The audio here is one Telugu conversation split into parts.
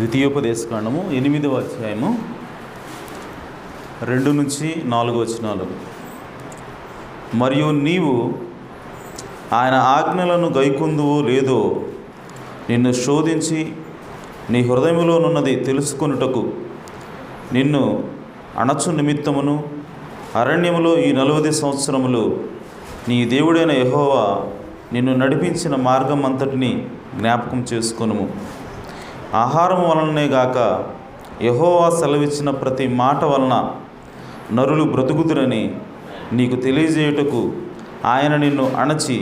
ద్వితీయోపదేశకాండము 8వ అధ్యాయము 2 నుంచి 4 వచనాలు. మరియు నీవు ఆయన ఆజ్ఞలను గైకొందువో లేదో నిన్ను శోధించి నీ హృదయములోనున్నది తెలుసుకొనుటకు నిన్ను అణచు నిమిత్తమును అరణ్యములో ఈ 40 సంవత్సరములు నీ దేవుడైన యెహోవా నిన్ను నడిపించిన మార్గం అంతటిని జ్ఞాపకం చేసుకొనుము. ఆహారం వలననే గాక యెహోవా సెలవిచ్చిన ప్రతి మాట వలన నరులు బ్రతుకుదురని నీకు తెలియజేయుటకు ఆయన నిన్ను అణచి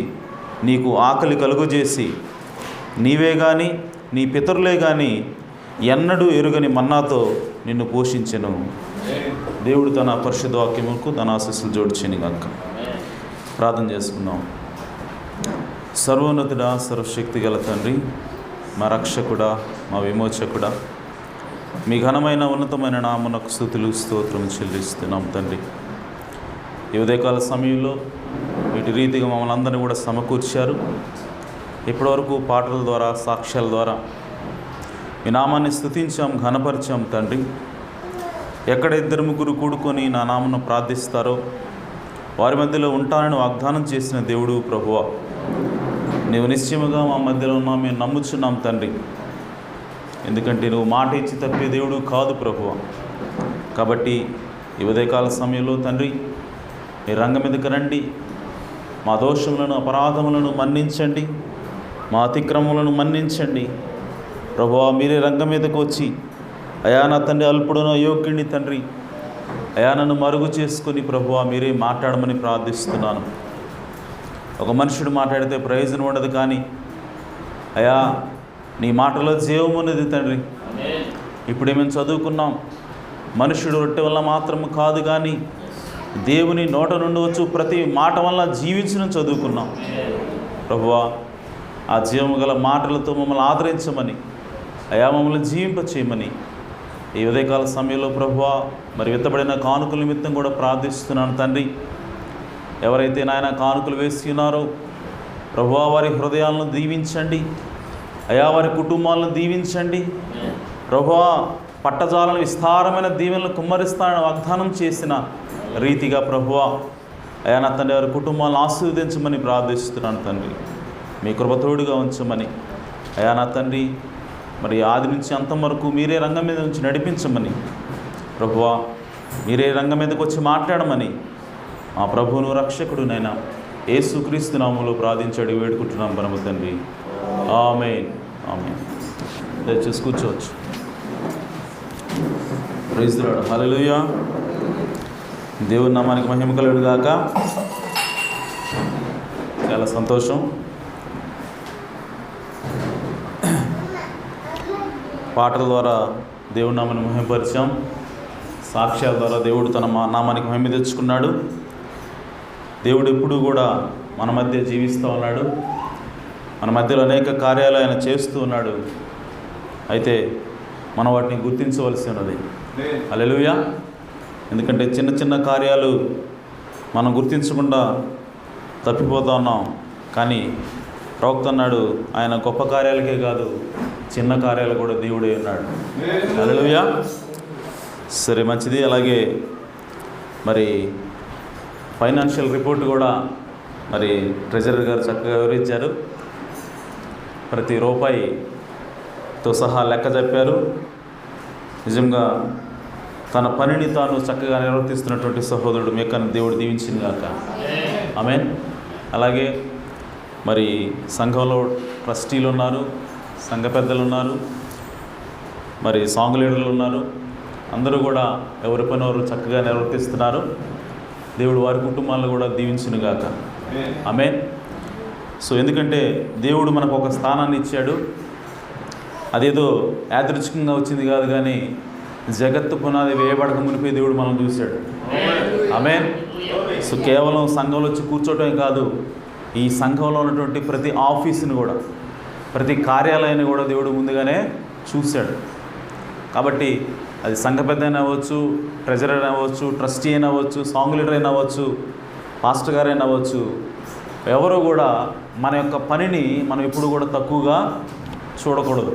నీకు ఆకలి కలుగజేసి నీవే గాని నీ పితరులే గాని ఎన్నడూ ఎరుగని మన్నాతో నిన్ను పోషించెను. దేవుడు తన పరిశుద్ధ వాక్యముకు తన ఆశీస్సులు జోడించని గాక. ప్రార్థన చేసుకుందాం. సర్వోన్నతుడా, సర్వశక్తి గల తండ్రి, మా రక్షకుడా, మా విమోచకుడా, మీ ఘనమైన ఉన్నతమైన నామమునకు స్తుతులు స్తోత్రం చెల్లిస్తున్నాం తండ్రి. ఈ ఉదయకాల సమయంలో వీటి రీతిగా మమ్మల్ని అందరినీ కూడా సమకూర్చారు. ఇప్పటివరకు పాటల ద్వారా, సాక్ష్యాల ద్వారా మీ నామాన్ని స్తుతించాం, ఘనపరిచాం తండ్రి. ఎక్కడ 2-3 కూడుకొని నా నామను ప్రార్థిస్తారో వారి మధ్యలో ఉంటానని వాగ్దానం చేసిన దేవుడు ప్రభువా, నీవు నిశ్చయముగా మా మధ్యలో ఉన్నా మేము నమ్ముచున్నాం తండ్రి. ఎందుకంటే నువ్వు మాట ఇచ్చి తప్పే దేవుడు కాదు ప్రభువా. కాబట్టి ఈ ఉదయకాల సమయంలో తండ్రి మీ రంగం మీదకి రండి. మా దోషములను, అపరాధములను మన్నించండి, మా అతిక్రమములను మన్నించండి ప్రభువా. మీరే రంగం మీదకి వచ్చి అయా నా తండ్రి అల్పుడును అయోగ్యుని తండ్రి, అయా నన్ను మరుగు చేసుకుని ప్రభువా మీరే మాట్లాడమని ప్రార్థిస్తున్నాను. ఒక మనుషుడు మాట్లాడితే ప్రయోజనం ఉండదు, కానీ అయా నీ మాటలో జీవం ఉన్నది తండ్రి. ఇప్పుడే మేము చదువుకున్నాం, మనుషుడు రొట్టె వల్ల మాత్రం కాదు కానీ దేవుని నోట నుండి వచ్చు ప్రతి మాట వల్ల జీవించడం చదువుకున్నాం ప్రభువా. ఆ జీవము గల మాటలతో మమ్మల్ని ఆదరించమని, అయా మమ్మల్ని జీవింపచేయమని ఈ ఉదయకాల సమయంలో ప్రభువా మరి విత్తబడిన కానుకల నిమిత్తం కూడా ప్రార్థిస్తున్నాను తండ్రి. ఎవరైతే నాయన కానుకలు వేసి ఉన్నారో ప్రభువా వారి హృదయాలను దీవించండి, అయా వారి కుటుంబాలను దీవించండి ప్రభువా. పట్టజాలను విస్తారమైన దీవెనలు కుమ్మరిస్తానని వాగ్దానం చేసిన రీతిగా ప్రభువా అయా నా తండ్రి వారి కుటుంబాలను ఆశీర్వదించమని ప్రార్థిస్తున్నాను తండ్రి. మీ కృపతోడుగా ఉంచమని అయా నా తండ్రి మరి ఆది నుంచి అంతం వరకు మీరే రంగం మీద నుంచి నడిపించమని ప్రభువా, మీరే రంగం మీదకి వచ్చి మాట్లాడమని మా ప్రభువును రక్షకుడునైనా యేసుక్రీస్తు నామములో ప్రార్థించాడు వేడుకుంటున్నాం పరమ తండ్రి. ఆమేన్, ఆమేన్. దయచేసి కూర్చోవచ్చు. Praise the Lord. హల్లెలూయా. దేవుని నామానికి మహిమ కలుగును గాక. చాలా సంతోషం. పాటల ద్వారా దేవుని నామాన్ని మహిమపరిచాం, సాక్ష్యాల ద్వారా దేవుడు తన నామానికి మహిమ తెచ్చుకున్నాడు. దేవుడు ఎప్పుడూ కూడా మన మధ్య జీవిస్తూ ఉన్నాడు, మన మధ్యలో అనేక కార్యాలు ఆయన చేస్తూ ఉన్నాడు. అయితే మనం వాటిని గుర్తించవలసి ఉన్నది. హల్లెలూయా. ఎందుకంటే చిన్న చిన్న కార్యాలు మనం గుర్తించకుండా తప్పిపోతూ ఉన్నాం. కానీ ప్రవక్త అన్నాడు, ఆయన గొప్ప కార్యాలకే కాదు చిన్న కార్యాలు కూడా దేవుడే ఉన్నాడు. హల్లెలూయా. సరే, మంచిది. అలాగే మరి ఫైనాన్షియల్ రిపోర్ట్ కూడా మరి ట్రెజరర్ గారు చక్కగా వివరించారు. ప్రతి రూపాయితో సహా లెక్క చెప్పారు. నిజంగా తన పనిని తాను చక్కగా నిర్వర్తిస్తున్నటువంటి సహోదరుడు మేకను దేవుడు దీవించింది గాక. ఆమేన్. అలాగే మరి సంఘంలో ట్రస్టీలు ఉన్నారు, సంఘ పెద్దలు ఉన్నారు, మరి సాంగ్ లీడర్లు ఉన్నారు. అందరూ కూడా ఎవరి పని వారు చక్కగా నిర్వర్తిస్తున్నారు. దేవుడు వారి కుటుంబాలను కూడా దీవించును గాక. ఆమేన్. సో ఎందుకంటే దేవుడు మనకు ఒక స్థానాన్ని ఇచ్చాడు. అదేదో యాదృచ్ఛికంగా వచ్చింది కాదు, కానీ జగత్తు పునాది వేయబడక మునిపే దేవుడు మనం చూశాడు. ఆమేన్. సో కేవలం సంఘంలో వచ్చి కూర్చోవటమే కాదు, ఈ సంఘంలో ఉన్నటువంటి ప్రతి ఆఫీసును కూడా, ప్రతి కార్యాలయాన్ని కూడా దేవుడు ముందుగానే చూశాడు. కాబట్టి అది సంఘ పెద్ద అయినా అవ్వచ్చు, ట్రెజరర్ అయినా అవ్వచ్చు, ట్రస్టీ అయినా అవ్వచ్చు, సాంగ్ లీడర్ అయినా అవ్వచ్చు, పాస్టర్ గారు అయినా అవ్వచ్చు, ఎవరు కూడా మన యొక్క పనిని మనం ఎప్పుడు కూడా తక్కువగా చూడకూడదు.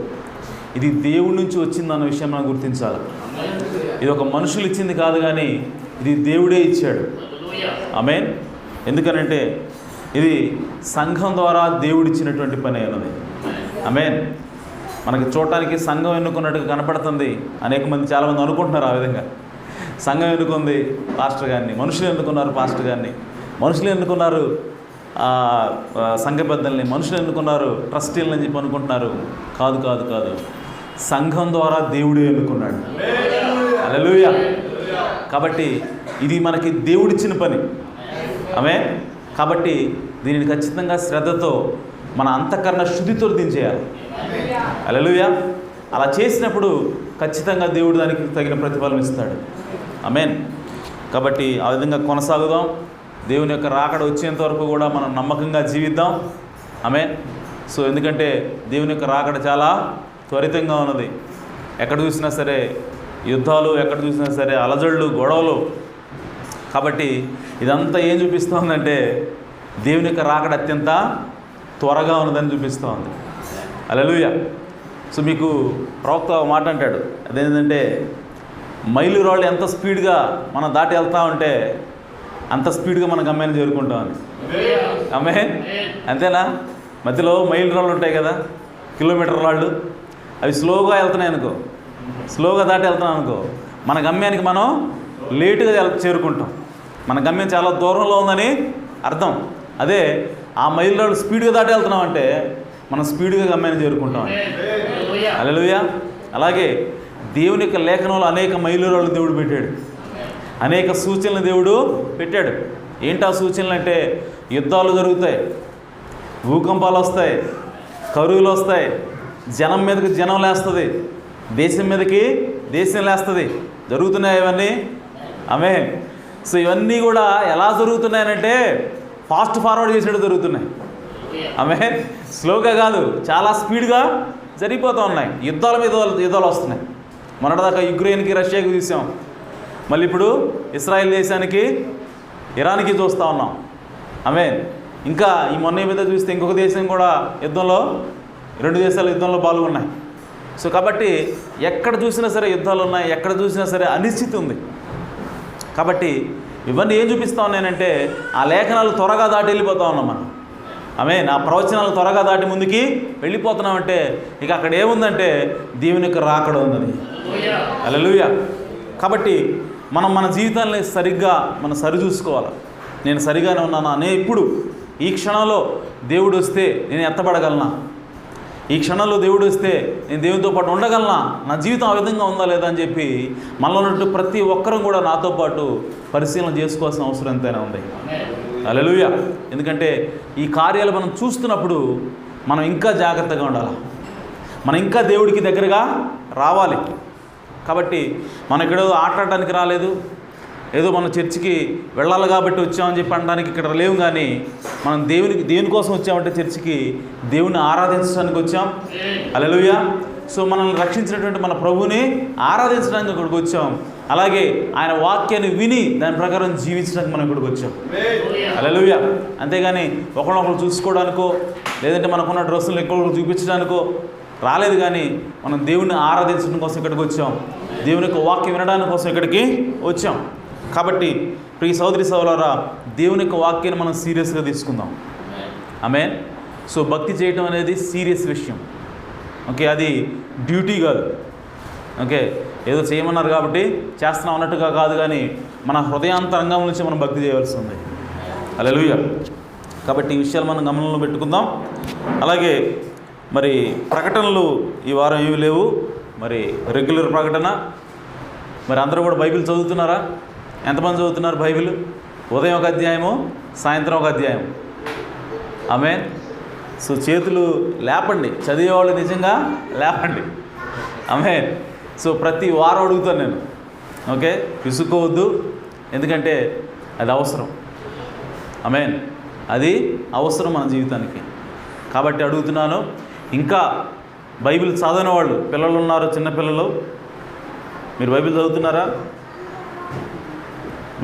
ఇది దేవుడి నుంచి వచ్చిందన్న విషయం మనం గుర్తించాలి. ఇది ఒక మనుషులు ఇచ్చింది కాదు, కానీ ఇది దేవుడే ఇచ్చాడు. ఆమేన్. ఎందుకనంటే ఇది సంఘం ద్వారా దేవుడిచ్చినటువంటి పని అన్నది. ఆమేన్. మనకి చూడటానికి సంఘం ఎన్నుకున్నట్టుగా కనపడుతుంది. అనేక మంది చాలామంది అనుకుంటున్నారు ఆ విధంగా. సంఘం ఎన్నుకుంది పాస్టర్ గారిని, మనుషులు ఎన్నుకున్నారు పాస్టర్ గారిని, మనుషులు ఎన్నుకున్నారు సంఘ పెద్దల్ని, మనుషులు ఎన్నుకున్నారు ట్రస్టీలని చెప్పి అనుకుంటున్నారు. కాదు కాదు కాదు, సంఘం ద్వారా దేవుడే ఎన్నుకున్నాడు. హల్లెలూయా. కాబట్టి ఇది మనకి దేవుడిచ్చిన పని. ఆమేన్. కాబట్టి దీనిని ఖచ్చితంగా శ్రద్ధతో మన అంతఃకరణ శుద్ధితో దించేయాలి. హల్లెలూయా. అలా చేసినప్పుడు ఖచ్చితంగా దేవుడు దానికి తగిన ప్రతిఫలం ఇస్తాడు. ఆమేన్. కాబట్టి ఆ విధంగా కొనసాగుదాం. దేవుని యొక్క రాకడ వచ్చేంత వరకు కూడా మనం నమ్మకంగా జీవిద్దాం. ఆమేన్. సో ఎందుకంటే దేవుని యొక్క రాకడ చాలా త్వరితంగా ఉన్నది. ఎక్కడ చూసినా సరే యుద్ధాలు, ఎక్కడ చూసినా సరే అలజడులు, గొడవలు. కాబట్టి ఇదంతా ఏం చూపిస్తూ ఉందంటే దేవుని యొక్క రాకడ అత్యంత త్వరగా ఉన్నదని చూపిస్తూ ఉంది. హల్లెలూయా. సో మీకు ప్రవక్త మాట అంటాడు, అదేంటంటే మైలు రాళ్ళు ఎంత స్పీడ్గా మనం దాటి వెళ్తూ ఉంటే అంత స్పీడ్గా మన గమ్యాన్ని చేరుకుంటామని. ఆమేన్. అంతేనా? మధ్యలో మైలు రాళ్ళు ఉంటాయి కదా, కిలోమీటర్ రాళ్ళు, అవి స్లోగా వెళ్తున్నాయి అనుకో, స్లోగా దాటి వెళ్తున్నాం అనుకో, మన గమ్యానికి మనం లేటుగా చేరుకుంటాం. మన గమ్యం చాలా దూరంలో ఉందని అర్థం. అదే ఆ మైలు రాళ్ళు స్పీడ్గా దాటి వెళ్తున్నాం అంటే మనం స్పీడ్గా గమ్యాన్ని చేరుకుంటాం. హల్లెలూయా. అలాగే దేవుని యొక్క లేఖనంలో అనేక మైలురాళ్ళు దేవుడు పెట్టాడు, అనేక సూచనలు దేవుడు పెట్టాడు. ఏంటి ఆ సూచనలు అంటే యుద్ధాలు జరుగుతాయి, భూకంపాలు వస్తాయి, కరువులు వస్తాయి, జనం మీదకి జనం లేస్తుంది, దేశం మీదకి దేశం లేస్తుంది. జరుగుతున్నాయి ఇవన్నీ. ఆమేన్. సో ఇవన్నీ కూడా ఎలా జరుగుతున్నాయనంటే ఫాస్ట్ ఫార్వర్డ్ చేసినట్టు జరుగుతున్నాయి. ఆమేన్. స్లోగా కాదు, చాలా స్పీడ్గా జరిగిపోతూ ఉన్నాయి. యుద్ధాల మీద యుద్ధాలు వస్తున్నాయి. మొన్నటిదాకా యుక్రెయిన్కి రష్యాకి చూసాం, మళ్ళీ ఇప్పుడు ఇస్రాయేల్ దేశానికి ఇరాన్కి చూస్తూ ఉన్నాం. ఆమేన్. ఇంకా ఈ మొన్న మీద చూస్తే ఇంకొక దేశం కూడా యుద్ధంలో, 2 దేశాలు యుద్ధంలో పాల్గొన్నాయి. సో కాబట్టి ఎక్కడ చూసినా సరే యుద్ధాలు ఉన్నాయి, ఎక్కడ చూసినా సరే అనిశ్చితి ఉంది. కాబట్టి ఇవన్నీ ఏం చూపిస్తూ ఉన్నానంటే ఆ లేఖనాలు త్వరగా దాటి వెళ్ళిపోతూ ఉన్నాం మనం. ఆమేన్. ఆ ప్రవచనాలు త్వరగా దాటి ముందుకి వెళ్ళిపోతున్నామంటే ఇక అక్కడ ఏముందంటే దేవుని యొక్క రాకడ ఉందని. హల్లెలూయా. కాబట్టి మనం మన జీవితాన్ని సరిగ్గా మనం సరిచూసుకోవాలి. నేను సరిగానే ఉన్నానా, నేను ఇప్పుడు ఈ క్షణంలో దేవుడు వస్తే నేను ఎత్తబడగలనా, ఈ క్షణంలో దేవుడు వస్తే నేను దేవునితో పాటు ఉండగలనా, నా జీవితం ఆ విధంగా ఉందా లేదా అని చెప్పి మనలో ఉన్నట్టు ప్రతి ఒక్కరూ కూడా నాతో పాటు పరిశీలన చేసుకోవాల్సిన అవసరం ఎంతైనా ఉంది. హల్లెలూయా. ఎందుకంటే ఈ కార్యాలు మనం చూస్తున్నప్పుడు మనం ఇంకా జాగ్రత్తగా ఉండాలి, మనం ఇంకా దేవుడికి దగ్గరగా రావాలి. కాబట్టి మనం ఇక్కడ ఆటలాడడానికి రాలేదు, ఏదో మన చర్చికి వెళ్ళాలి కాబట్టి వచ్చామని చెప్పి అనడానికి ఇక్కడ లేవు. కానీ మనం దేవుని కోసం వచ్చామంటే చర్చికి దేవుని ఆరాధించడానికి వచ్చాం. హల్లెలూయా. సో మనల్ని రక్షించినటువంటి మన ప్రభువుని ఆరాధించడానికి ఇక్కడికి వచ్చాం. అలాగే ఆయన వాక్యాన్ని విని దాని ప్రకారం జీవించడానికి మనం ఇక్కడికి వచ్చాం. హల్లెలూయా. అంతేగాని ఒకళ్ళొకరు చూసుకోవడానికో లేదంటే మనకున్న డ్రెస్సులు ఎక్కువ చూపించడానికో రాలేదు. కానీ మనం దేవుణ్ణి ఆరాధించడం కోసం ఇక్కడికి వచ్చాం, దేవుని యొక్క వాక్యం వినడానికి కోసం ఇక్కడికి వచ్చాం. కాబట్టి ప్రియ సోదరి సోదరులారా, దేవుని యొక్క వాక్యాన్ని మనం సీరియస్గా తీసుకుందాం. ఆమేన్. సో భక్తి చేయటం అనేది సీరియస్ విషయం. ఓకే, అది డ్యూటీ కాదు. ఓకే, ఏదో చేయమన్నారు కాబట్టి చేస్తున్నాం అన్నట్టుగా కాదు, కానీ మన హృదయాంతరంగం నుంచి మనం భక్తి చేయవలసి ఉంది. హల్లెలూయా. కాబట్టి ఈ విషయాలు మనం గమనంలో పెట్టుకుందాం. అలాగే మరి ప్రకటనలు ఈ వారం ఏమి లేవు, మరి రెగ్యులర్ ప్రకటన. మరి అందరూ కూడా బైబిల్ చదువుతున్నారా? ఎంతమంది చదువుతున్నారు బైబిల్? ఉదయం ఒక అధ్యాయము, సాయంత్రం ఒక అధ్యాయం. ఆమేన్. సో చేతులు లేపండి, చదివేవాళ్ళు నిజంగా లేపండి. ఆమేన్. సో ప్రతి వారం అడుగుతాను నేను. ఓకే, విసుక్కోవద్దు, ఎందుకంటే అది అవసరం. ఆమేన్. అది అవసరం మన జీవితానికి. కాబట్టి అడుగుతున్నాను. ఇంకా బైబిల్ చదవని వాళ్ళు, పిల్లలు ఉన్నారు, చిన్నపిల్లలు, మీరు బైబిల్ చదువుతున్నారా?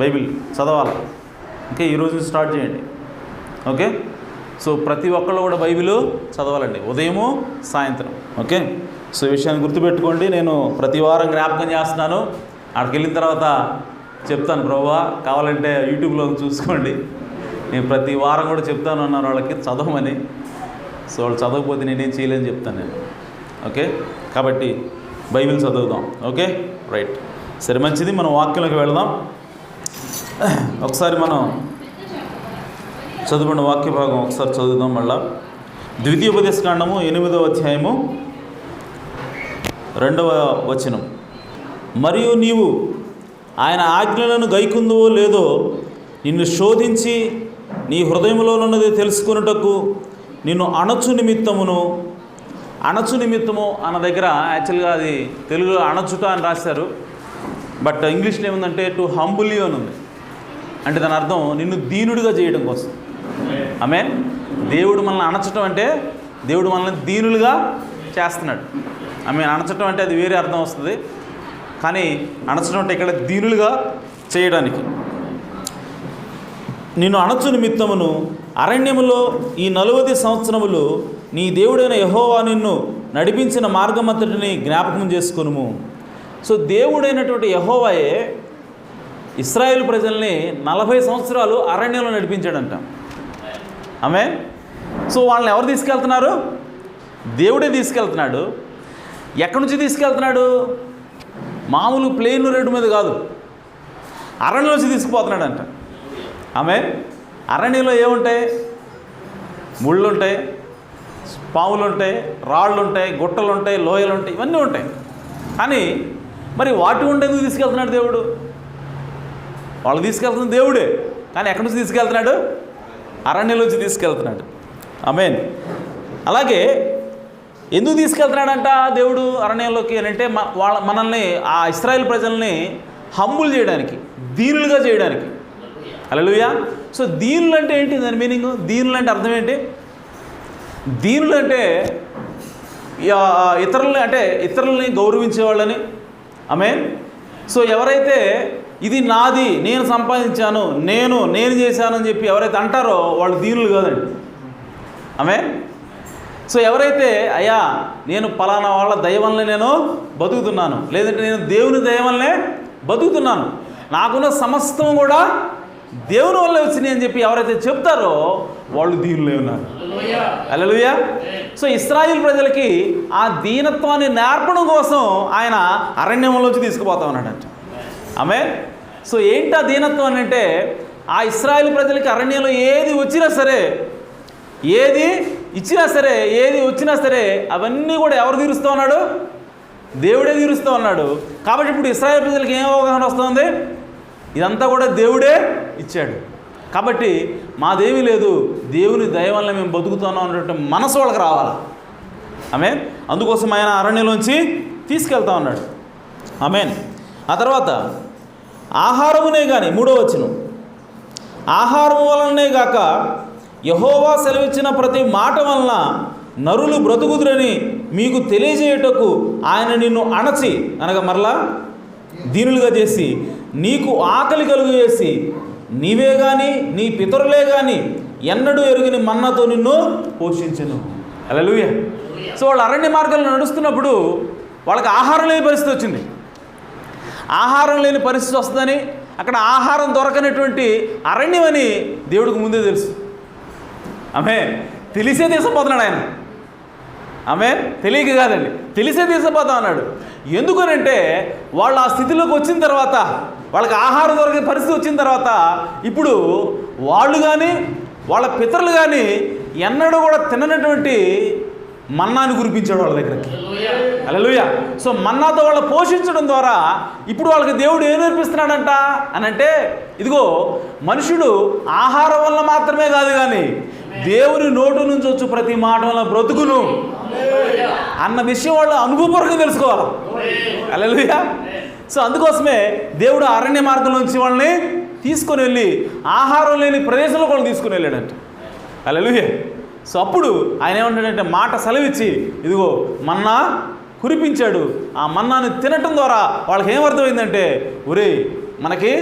బైబిల్ చదవాలి. ఓకే, ఈరోజు స్టార్ట్ చేయండి. ఓకే, సో ప్రతి ఒక్కళ్ళు కూడా బైబిల్ చదవాలండి, ఉదయము సాయంత్రం. ఓకే, సో ఈ విషయాన్ని గుర్తుపెట్టుకోండి. నేను ప్రతి వారం జ్ఞాపకం చేస్తున్నాను. అక్కడికి వెళ్ళిన తర్వాత చెప్తాను, ప్రభువా కావాలంటే యూట్యూబ్లో చూసుకోండి, నేను ప్రతి వారం కూడా చెప్తాను అన్నారు వాళ్ళకి చదవమని. సో వాళ్ళు చదవకపోతే నేనేం చేయలేని చెప్తాను నేను. ఓకే, కాబట్టి బైబిల్ చదువుదాం. ఓకే, రైట్, సరే, మంచిది. మనం వాక్యంలోకి వెళదాం. ఒకసారి మనం చదువుకున్న వాక్య భాగం ఒకసారి చదువుదాం మళ్ళా. ద్వితీయోపదేశకాండము 8వ అధ్యాయము 2వ వచనం. మరియు నీవు ఆయన ఆజ్ఞలను గైకుందువో లేదో నిన్ను శోధించి నీ హృదయంలోనున్నది తెలుసుకున్నటకు నిన్ను అణచు నిమిత్తము అన్న దగ్గర యాక్చువల్గా అది తెలుగులో అణచుట అని రాశారు, బట్ ఇంగ్లీష్లో ఏముందంటే టు హంబుల్ యూ అని ఉంది. అంటే దాని అర్థం నిన్ను దీనుడిగా చేయడం కోసం. ఆమేన్. దేవుడు మనల్ని అణచటం అంటే దేవుడు మనల్ని దీనులుగా చేస్తున్నాడు. ఆమె అణచటం అంటే అది వేరే అర్థం వస్తుంది, కానీ అణచడం అంటే ఇక్కడ దీనులుగా చేయడానికి. నిన్ను అణచు నిమిత్తమును అరణ్యములో ఈ 40 సంవత్సరములు నీ దేవుడైన యెహోవా నిన్ను నడిపించిన మార్గమంతటిని జ్ఞాపకం చేసుకొనుము. సో దేవుడైనటువంటి యెహోవాయే ఇశ్రాయేలు ప్రజల్ని 40 సంవత్సరాలు అరణ్యంలో నడిపించాడంట. ఆమేన్. సో వాళ్ళని ఎవరు తీసుకెళ్తున్నారు? దేవుడే తీసుకెళ్తున్నాడు. ఎక్కడి నుంచి తీసుకెళ్తున్నాడు? మామూలు ప్లేన్ రోడ్డు మీద కాదు, అరణ్యం నుంచి తీసుకుపోతున్నాడంట. ఆమేన్. అరణ్యంలో ఏముంటాయి? ముళ్ళు ఉంటాయి, పాములు ఉంటాయి, రాళ్ళు ఉంటాయి, గుట్టలు ఉంటాయి, లోయలు ఉంటాయి, ఇవన్నీ ఉంటాయి. కానీ మరి వాటి ఉంటే ఎందుకు తీసుకెళ్తున్నాడు దేవుడు? వాళ్ళు తీసుకెళ్తున్న దేవుడే, కానీ ఎక్కడి నుంచి తీసుకెళ్తున్నాడు? అరణ్యంలోంచి తీసుకెళ్తున్నాడు. ఆమేన్. అలాగే ఎందుకు తీసుకెళ్తున్నాడంట దేవుడు అరణ్యంలోకి అని అంటే మనల్ని, ఆ ఇశ్రాయేలు ప్రజల్ని హంబుల్ చేయడానికి, దీనులుగా చేయడానికి. హల్లెలూయా. సో దీనులు అంటే ఏంటి? దాని మీనింగ్, దీనులు అంటే అర్థం ఏంటి? దీనులు అంటే ఇతరులని గౌరవించేవాళ్ళని. ఆమేన్. సో ఎవరైతే ఇది నాది, నేను సంపాదించాను, నేను చేశానని చెప్పి ఎవరైతే అంటారో వాళ్ళు దీనులు కాదండి. ఆమేన్. సో ఎవరైతే అయ్యా నేను పలానా వాళ్ళ దయ వల్లనే నేను బతుకుతున్నాను, లేదంటే నేను దేవుని దయ వల్లనే బతుకుతున్నాను, నాకున్న సమస్తం కూడా దేవుని వల్లే వచ్చినాయి అని చెప్పి ఎవరైతే చెప్తారో వాళ్ళు దీనులే ఉన్నారు. హల్లెలూయా. సో ఇశ్రాయేలు ప్రజలకి ఆ దీనత్వాన్ని నేర్పడం కోసం ఆయన అరణ్యంలోంచి తీసుకుపోతా ఉన్నాడంట. ఆమేన్. సో ఏంటి ఆ దీనత్వం అని అంటే, ఆ ఇశ్రాయేలు ప్రజలకి అరణ్యంలో ఏది వచ్చినా సరే, ఏది ఇచ్చినా సరే, ఏది వచ్చినా సరే అవన్నీ కూడా ఎవరు తీరుస్తూ ఉన్నాడు? దేవుడే తీరుస్తూ ఉన్నాడు. కాబట్టి ఇప్పుడు ఇశ్రాయేలు ప్రజలకి ఏం అవగాహన వస్తుంది? ఇదంతా కూడా దేవుడే ఇచ్చాడు, కాబట్టి మాదేమీ లేదు, దేవుని దయ వల్ల మేము బతుకుతున్నాం అన్నటువంటి మనసు వాళ్ళకి రావాలి. ఆమేన్. అందుకోసం ఆయన అరణ్యంలోంచి తీసుకెళ్తా ఉన్నాడు. ఆమేన్. ఆ తర్వాత ఆహారమునే కానీ, 3వ వచనం, ఆహారము వలనే గాక యెహోవా సెలవిచ్చిన ప్రతి మాట వలన నరులు బ్రతుకుదురని మీకు తెలియజేయుటకు ఆయన నిన్ను అణచి, అనగా మరలా దీనులుగా చేసి, నీకు ఆకలి కలుగు చేసి, నీవే కానీ నీ పితరులే కానీ ఎన్నడూ ఎరుగని మన్నాతో నిన్ను పోషించెను. హల్లెలూయా. సో వాళ్ళు అరణ్య మార్గాల్లో నడుస్తున్నప్పుడు వాళ్ళకి ఆహారం లేని పరిస్థితి వచ్చింది. ఆహారం లేని పరిస్థితి వస్తుందని, అక్కడ ఆహారం దొరకనటువంటి అరణ్యం అని దేవుడికి ముందే తెలుసు. ఆమె తెలిసే తీసుకుపోతున్నాడు ఆయన. ఆమె తెలియక కాదండి, తెలిసే తీసుకుపోతా అన్నాడు. ఎందుకనంటే వాళ్ళు ఆ స్థితిలోకి వచ్చిన తర్వాత, వాళ్ళకి ఆహారం దొరికే పరిస్థితి వచ్చిన తర్వాత, ఇప్పుడు వాళ్ళు కానీ వాళ్ళ పితరులు కానీ ఎన్నడూ కూడా తిననటువంటి మన్నాని కురిపించాడు వాళ్ళ దగ్గరికి. హల్లెలూయా. సో మన్నాతో వాళ్ళు పోషించడం ద్వారా ఇప్పుడు వాళ్ళకి దేవుడు ఏం నేర్పిస్తున్నాడంట అని అంటే, ఇదిగో మనుషుడు ఆహారం వల్ల మాత్రమే కాదు కానీ దేవుని నోటు నుంచి వచ్చు ప్రతి మాట వల్ల బ్రతుకును అన్న విషయం వాళ్ళు అనుభవపూర్వకంగా తెలుసుకోవాలి. హల్లెలూయా. సో అందుకోసమే దేవుడు అరణ్య మార్గం నుంచి వాళ్ళని తీసుకొని వెళ్ళి ఆహారం లేని ప్రదేశంలో వాళ్ళు తీసుకుని వెళ్ళాడంట. హల్లెలూయా. సో అప్పుడు ఆయన ఏమంటాడంటే మాట సెలవిచ్చి ఇదిగో మన్నా కురిపించాడు. ఆ మన్నాని తినటం ద్వారా వాళ్ళకి ఏమర్థమైందంటే, ఒరే మనకి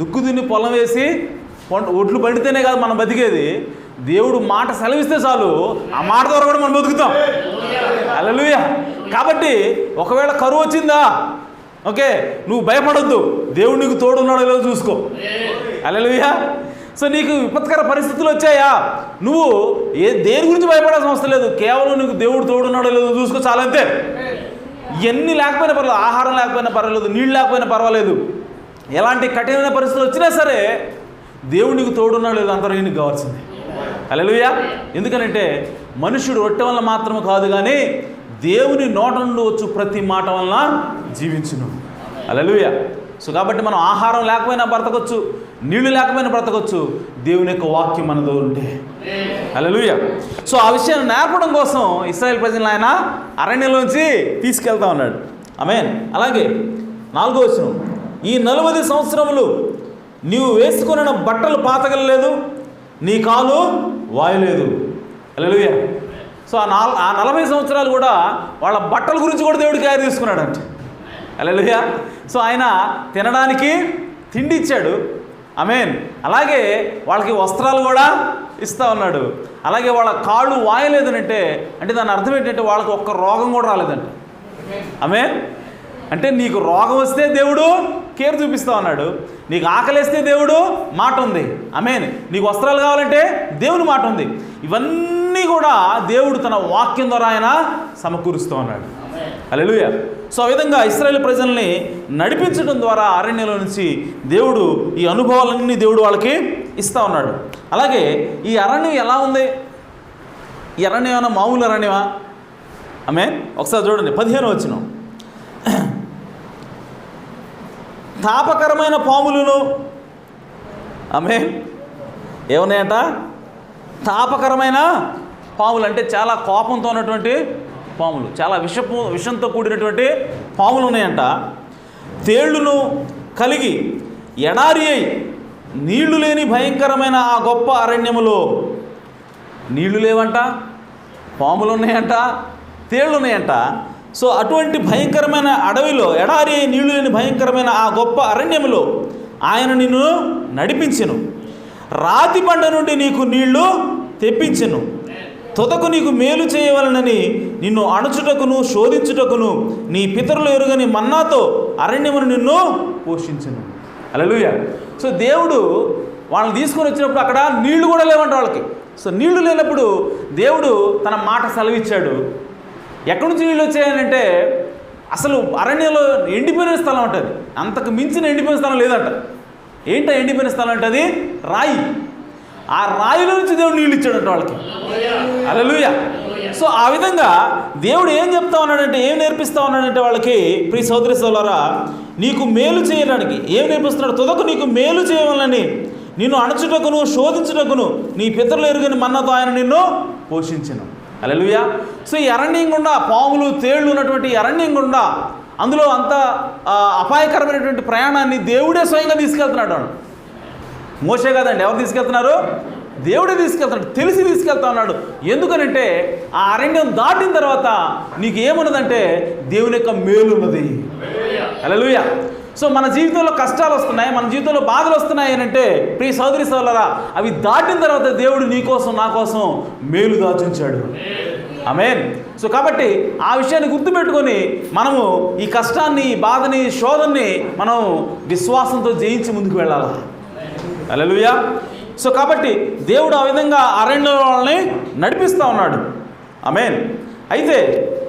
దుక్కు దున్ని పొలం వేసి ఒడ్లు పండితేనే కాదు మనం బతికేది, దేవుడు మాట సెలవిస్తే చాలు, ఆ మాట ద్వారా కూడా మనం బతుకుతాం. హల్లెలూయా. కాబట్టి ఒకవేళ కరువు వచ్చిందా, ఓకే, నువ్వు భయపడొద్దు, దేవుడు నీకు తోడున్నాడో లేదో చూసుకో. హల్లెలూయా. సో నీకు విపత్కర పరిస్థితులు వచ్చాయా, నువ్వు దేని గురించి భయపడాల్సిన అవసరం లేదు, కేవలం నీకు దేవుడు తోడున్నాడో లేదో చూసుకో, చాలా అంతే. ఎన్ని లేకపోయినా పర్వాలేదు, ఆహారం లేకపోయినా పర్వాలేదు, నీళ్ళు లేకపోయినా పర్వాలేదు, ఎలాంటి కఠినమైన పరిస్థితులు వచ్చినా సరే దేవుడు నీకు తోడున్నాడో లేదో అంతవరకు నీకు కావాల్సిందే. హల్లెలూయా. ఎందుకనంటే మనుష్యుడు రొట్టె వల్ల మాత్రం కాదు కానీ దేవుని నోట నుండి వచ్చు ప్రతి మాట వలన జీవించును. హల్లెలూయా. సో కాబట్టి మనం ఆహారం లేకపోయినా బ్రతకొచ్చు, నీళ్లు లేకపోయినా బ్రతకొచ్చు, దేవుని యొక్క వాక్యం మనతో ఉంటే. హల్లెలూయా. సో ఆ విషయాన్ని నేర్పడం కోసం ఇశ్రాయేలు ప్రజలను ఆయన అరణ్యంలోంచి తీసుకెళ్తా ఉన్నాడు. ఆమేన్. అలాగే 4వ వచనం, ఈ 40 సంవత్సరములు నీవు వేసుకున్న బట్టలు పాతగలలేదు, నీ కాలు వాయలేదు. హల్లెలూయా. సో ఆ 40 సంవత్సరాలు కూడా వాళ్ళ బట్టల గురించి కూడా దేవుడు కేర్ తీసుకున్నాడంట. హల్లెలూయా. సో ఆయన తినడానికి తిండి ఇచ్చాడు. ఆమేన్. అలాగే వాళ్ళకి వస్త్రాలు కూడా ఇస్తూ ఉన్నాడు. అలాగే వాళ్ళ కాళ్ళు వాయలేదనంటే అంటే దాని అర్థం ఏంటంటే వాళ్ళకి ఒక్క రోగం కూడా రాలేదంట. ఆమేన్. అంటే నీకు రోగం వస్తే దేవుడు కేర్ చూపిస్తూ ఉన్నాడు, నీకు ఆకలిస్తే దేవుడు మాట ఉంది. ఆమేన్. నీకు వస్త్రాలు కావాలంటే దేవుని మాట ఉంది. ఇవన్నీ కూడా దేవుడు తన వాక్యం ద్వారా ఆయన సమకూరుస్తూ ఉన్నాడు. హల్లెలూయా. సో ఆ విధంగా ఇశ్రాయేలు ప్రజల్ని నడిపించడం ద్వారా అరణ్యంలో నుంచి దేవుడు ఈ అనుభవాలన్నీ దేవుడు వాళ్ళకి ఇస్తూ ఉన్నాడు. అలాగే ఈ అరణ్యం ఎలా ఉంది? ఈ అరణ్యం ఏమైనా మామూలు అరణ్యమా? ఆమేన్. ఒకసారి చూడండి 15వ వచనం, తాపకరమైన పాములను, ఆమేన్, ఏమున్నాయంట? తాపకరమైన పాములు అంటే చాలా కోపంతో ఉన్నటువంటి పాములు, చాలా విషంతో కూడినటువంటి పాములు ఉన్నాయంట. తేళ్లును కలిగి ఎడారి అయి నీళ్లు లేని భయంకరమైన ఆ గొప్ప అరణ్యములో నీళ్లు లేవంట, పాములు ఉన్నాయంట, తేళ్లు ఉన్నాయంట. సో అటువంటి భయంకరమైన అడవిలో, ఎడారి నీళ్లు లేని భయంకరమైన ఆ గొప్ప అరణ్యములో ఆయన నిన్ను నడిపించెను, రాతి బండ నుండి నీకు నీళ్లు తెప్పించెను, తుదకు నీకు మేలు చేయవలనని నిన్ను అణుచుటకును శోధించుటకును నీ పితరులు ఎరుగని మన్నాతో అరణ్యమును నిన్ను పోషించెను. హల్లెలూయా. సో దేవుడు వాళ్ళని తీసుకొని వచ్చినప్పుడు అక్కడ నీళ్లు కూడా లేవంట వాళ్ళకి. సో నీళ్లు లేనప్పుడు దేవుడు తన మాట సెలవిచ్చాడు. ఎక్కడి నుంచి నీళ్ళు వచ్చాయనంటే అసలు అరణ్యంలో ఎండిపోయిన స్థలం ఉంటుంది, అంతకు మించిన ఎండిపోయిన స్థలం లేదంట. ఏంటో ఎండిపోయిన స్థలం అంటే అది రాయి. ఆ రాయిలో నుంచి దేవుడు నీళ్ళు ఇచ్చాడంట వాళ్ళకి. హల్లెలూయా. సో ఆ విధంగా దేవుడు ఏం చెప్తా ఉన్నాడంటే, ఏం నేర్పిస్తూ ఉన్నాడంటే వాళ్ళకి, ప్రియ సోదరి సోదరులారా, నీకు మేలు చేయడానికి ఏం నేర్పిస్తున్నాడు? తుదకు నీకు మేలు చేయవాలని నిన్ను అణచుటకును శోధించుటకును నీ పితరులు ఎరుగని మన్నతో ఆయన నిన్ను పోషించెను. హల్లెలూయా. సో ఈ అరణ్యం గుండా, పాములు తేళ్లు ఉన్నటువంటి అరణ్యం గుండా, అందులో అంత అపాయకరమైనటువంటి ప్రయాణాన్ని దేవుడే స్వయంగా తీసుకెళ్తున్నాడు. మోషే కాదండి, ఎవరు తీసుకెళ్తున్నారు? దేవుడే తీసుకెళ్తున్నాడు, తెలిసి తీసుకెళ్తా ఉన్నాడు. ఎందుకనంటే ఆ అరణ్యం దాటిన తర్వాత నీకు ఏమున్నదంటే దేవుని యొక్క మేలు ఉన్నది. హల్లెలూయా. సో మన జీవితంలో కష్టాలు వస్తున్నాయి, మన జీవితంలో బాధలు వస్తున్నాయి అని అంటే, ప్రియ సోదరి సోదరులారా, అవి దాటిన తర్వాత దేవుడు నీ కోసం నా కోసం మేలు దాచుంచాడు. ఆమేన్. సో కాబట్టి ఆ విషయాన్ని గుర్తుపెట్టుకొని మనము ఈ కష్టాన్ని, ఈ బాధని, శోధనని మనం విశ్వాసంతో జయించి ముందుకు వెళ్ళాలి. హల్లెలూయా. సో కాబట్టి దేవుడు ఆ విధంగా అరణ్యంలో వాళ్ళని నడిపిస్తూ ఉన్నాడు. ఆమేన్. అయితే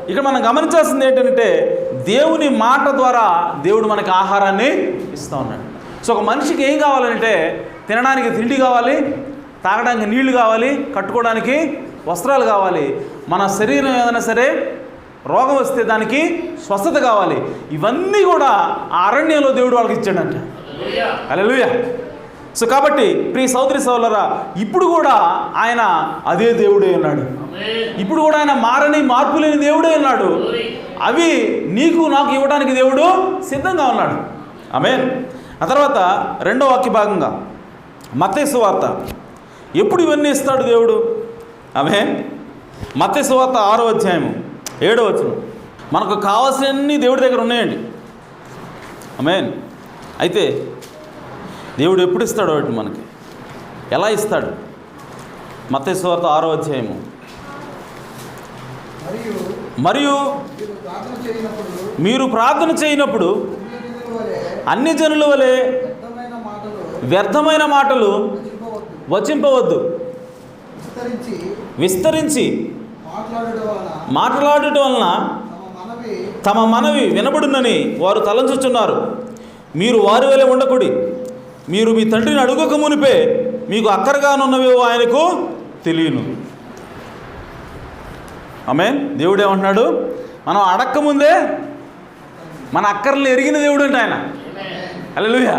ఇక్కడ మనం గమనించాల్సింది ఏంటంటే, దేవుని మాట ద్వారా దేవుడు మనకి ఆహారాన్ని ఇస్తూ ఉన్నాడు. సో ఒక మనిషికి ఏం కావాలంటే, తినడానికి తిండి కావాలి, తాగడానికి నీళ్లు కావాలి, కట్టుకోవడానికి వస్త్రాలు కావాలి. మన శరీరం ఏదైనా సరే రోగం వస్తే దానికి స్వస్థత కావాలి. ఇవన్నీ కూడా ఆ అరణ్యంలో దేవుడు వాళ్ళకి ఇచ్చాడంట. హల్లెలూయా. సో కాబట్టి ప్రియ సోదరి సోదరులారా, ఇప్పుడు కూడా ఆయన అదే దేవుడే ఉన్నాడు. ఇప్పుడు కూడా ఆయన మారని, మార్పు లేని దేవుడే ఉన్నాడు. అవి నీకు నాకు ఇవ్వడానికి దేవుడు సిద్ధంగా ఉన్నాడు. ఆమేన్. ఆ తర్వాత 2వ వాక్య భాగంగా మత్తయి సువార్త, ఎప్పుడు ఇవన్నీ ఇస్తాడు దేవుడు? ఆమేన్. మత్తయి సువార్త 6వ అధ్యాయము 7వ వచనం, మనకు కావాల్సినవన్నీ దేవుడి దగ్గర ఉన్నాయండి. ఆమేన్. అయితే దేవుడు ఎప్పుడు ఇస్తాడు వాటిని మనకి? ఎలా ఇస్తాడు? మత్తయి సువార్త 6వ అధ్యాయము మరియు మీరు ప్రార్థన చేయనప్పుడు అన్ని జనుల వలె వ్యర్థమైన మాటలు వచింపవద్దు. విస్తరించి మాట్లాడుట వలన తమ మనవి వినబడునని వారు తలంచుచున్నారు. మీరు వారి వలె ఉండకుడి. మీరు మీ తండ్రిని అడుగక మునిపే మీకు అక్కరగానున్నవేవో ఆయనకు తెలియను. ఆమేన్. దేవుడు ఏమంటున్నాడు? మనం అడక్కముందే మన అక్కర్లు ఎరిగిన దేవుడు అంటే ఆయన. హల్లెలూయా.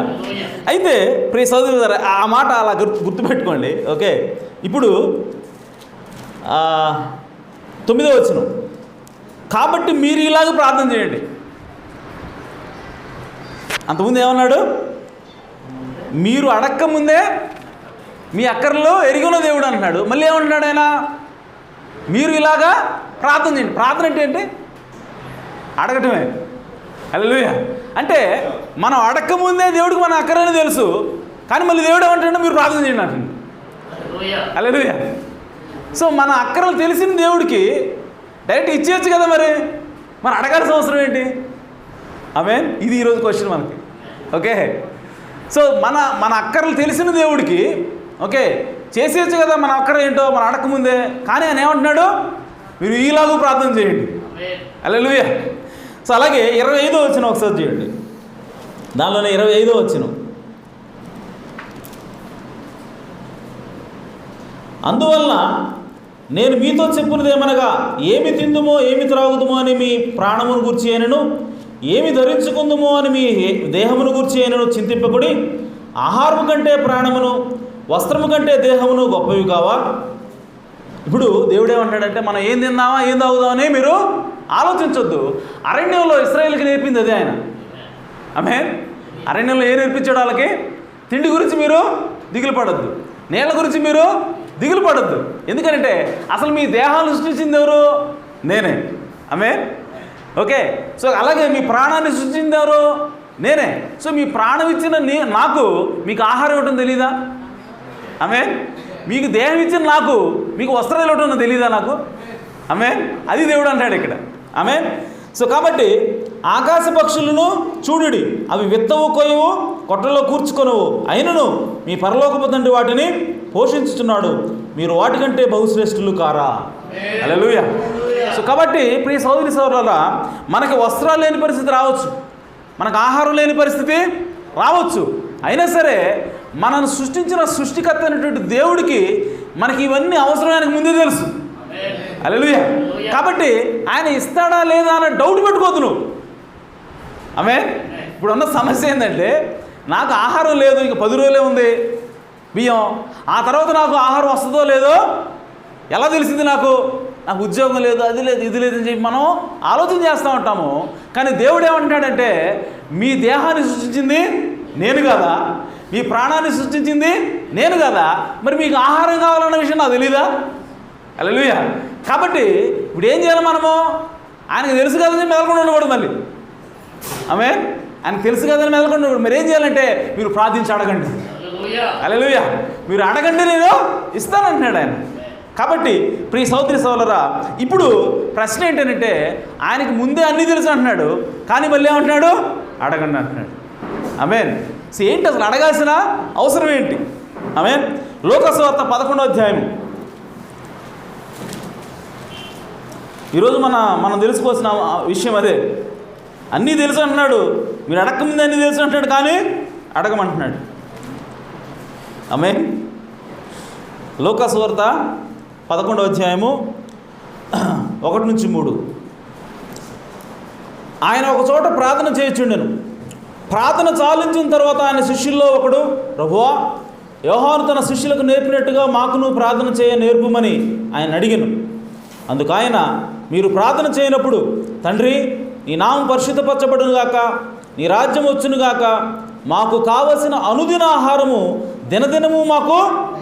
అయితే ప్రియ సోదరులారా, ఆ మాట అలా గుర్తుపెట్టుకోండి. ఓకే, ఇప్పుడు 9వ వచనం, కాబట్టి మీరు ఇలాగ ప్రార్థన చేయండి. అంతకుముందు ఏమన్నాడు? మీరు అడక్కముందే మీ అక్కర్లో ఎరిగిన దేవుడు అంటున్నాడు. మళ్ళీ ఏమంటున్నాడు ఆయన? మీరు ఇలాగా ప్రార్థన చేయండి. ప్రార్థన అంటే ఏంటి? అడగటమే. హల్లెలూయా. అంటే మనం అడక్కముందే దేవుడికి మన అక్కరని తెలుసు, కానీ మళ్ళీ దేవుడు ఏమంటాడు? మీరు ప్రార్థన చేయండి అంటుంది. హల్లెలూయా. సో మన అక్కరలు తెలిసిన దేవుడికి డైరెక్ట్ ఇచ్చేయచ్చు కదా, మరి అడగాల్సిన అవసరం ఏంటి? ఆమేన్. ఇది ఈరోజు క్వశ్చన్ మనకి. ఓకే, సో మన అక్కర్లు తెలిసిన దేవుడికి ఓకే చేసేయచ్చు కదా మన అక్కర ఏంటో మనం అడగకముందే. కానీ ఆయన ఏమంటున్నాడు? మీరు ఈలాగూ ప్రార్థన చేయండి. హల్లెలూయా. సో అలాగే 25వ వచనం ఒకసారి చేయండి. దానిలోనే 25వ వచనం, అందువలన నేను మీతో చెప్పున్నదేమనగా, ఏమి తిందుమో ఏమి త్రాగుదుమో అని మీ ప్రాణమును గూర్చి అయినను, ఏమి ధరించుకుందుమో అని మీ దేహమును గూర్చి అయినను చింతింపకుడి. ఆహారము కంటే ప్రాణమును, వస్త్రము కంటే దేహమును గొప్పవి కావా? ఇప్పుడు దేవుడు ఏమంటాడంటే, మనం ఏం తిందామా ఏం తాగుదామని మీరు ఆలోచించొద్దు. అరణ్యంలో ఇశ్రాయేలుకి నేర్పింది అదే ఆయన. ఆమేన్. అరణ్యంలో ఏం నేర్పించాడు వాళ్ళకి? తిండి గురించి మీరు దిగులు పడొద్దు, నీళ్ళ గురించి మీరు దిగులు పడొద్దు. ఎందుకంటే అసలు మీ దేహాన్ని సృష్టించింది ఎవరు? నేనే. ఆమేన్. ఓకే, సో అలాగే మీ ప్రాణాన్ని సృష్టించింది ఎవరు? నేనే. సో మీ ప్రాణం ఇచ్చిన నాకు మీకు ఆహారం ఇవ్వటం తెలీదా? ఆమేన్. మీకు దేహం ఇచ్చిన నాకు మీకు వస్త్రాలు ఇవ్వటం తెలీదా నాకు? ఆమేన్. అది దేవుడు అంటాడు ఇక్కడ. ఆమేన్. సో కాబట్టి ఆకాశ పక్షులను చూడుడి, అవి విత్తవు, కొయ్యవు, కొట్టలో కూర్చుకొనవు, అయినను మీ పరలోకపు తండ్రి వాటిని పోషించుచున్నాడు. మీరు వాటికంటే బహుశ్రేష్ఠులు కారా? హల్లెలూయా. సో కాబట్టి ప్రియ సోదరి సోదరులారా, మనకి వస్త్రాలు లేని పరిస్థితి రావచ్చు, మనకు ఆహారం లేని పరిస్థితి రావచ్చు. అయినా సరే మనను సృష్టించిన సృష్టికర్త అయినటువంటి దేవుడికి మనకి ఇవన్నీ అవసరం ఆయనకు ముందే తెలుసు. హల్లెలూయా. కాబట్టి ఆయన ఇస్తాడా లేదా అన్న డౌట్ పెట్టుకోవద్దు నువ్వు. ఆమేన్. ఇప్పుడు ఉన్న సమస్య ఏంటంటే, నాకు ఆహారం లేదు, ఇంక 10 రోజులే ఉంది బియ్యం, ఆ తర్వాత నాకు ఆహారం వస్తుందో లేదో ఎలా తెలిసింది? నాకు ఉద్యోగం లేదు, అది లేదు, ఇది లేదని చెప్పి మనం ఆలోచన చేస్తూ ఉంటాము. కానీ దేవుడు ఏమంటాడంటే, మీ దేహాన్ని సృష్టించింది నేను కదా, మీ ప్రాణాన్ని సృష్టించింది నేను కదా, మరి మీకు ఆహారం కావాలన్న విషయం నాకు తెలీదా? హల్లెలూయా. కాబట్టి ఇప్పుడు ఏం చేయాలి మనము? ఆయనకు తెలుసు కదని మెదలకుండా ఉండకూడదు మళ్ళీ. ఆమేన్. ఆయనకు తెలుసు కదని మెదలకుండా ఉండకూడదు. మీరు ఏం చేయాలంటే, మీరు ప్రార్థించి అడగండి. హల్లెలూయా. మీరు అడగండి, నేను ఇస్తానంటున్నాడు ఆయన. కాబట్టి ప్రియ సోదరి సోదరులారా, ఇప్పుడు ప్రశ్న ఏంటంటే, ఆయనకి ముందే అన్నీ తెలుసు అంటున్నాడు, కానీ మళ్ళీ ఏమంటున్నాడు? అడగండి అంటున్నాడు. ఆమేన్. సో ఏంటి అసలు అడగాల్సిన అవసరం ఏంటి? ఆమేన్. లూకా సువార్త 11వ అధ్యాయం. ఈరోజు మనం తెలుసుకోవాల్సిన విషయం అదే. అన్నీ తెలుసు అంటున్నాడు, మీరు అడగకముందే అన్నీ తెలుసు అంటున్నాడు, కానీ అడగమంటున్నాడు. ఆమేన్. లూకా సువార్త 11వ అధ్యాయము 1-3. ఆయన ఒక చోట ప్రార్థన చేయుచుండెను. ప్రార్థన చాలించిన తర్వాత ఆయన శిష్యుల్లో ఒకడు, ప్రభువా, యోహాను తన శిష్యులకు నేర్పినట్టుగా మాకును ప్రార్థన చేయ నేర్పుమని ఆయన అడిగెను. అందుకు ఆయన, మీరు ప్రార్థన చేయనప్పుడు, తండ్రి, నీ నామం పరిశుద్ధపరచబడునుగాక, నీ రాజ్యం వచ్చునుగాక, మాకు కావలసిన అనుదిన ఆహారము దినదినము మాకు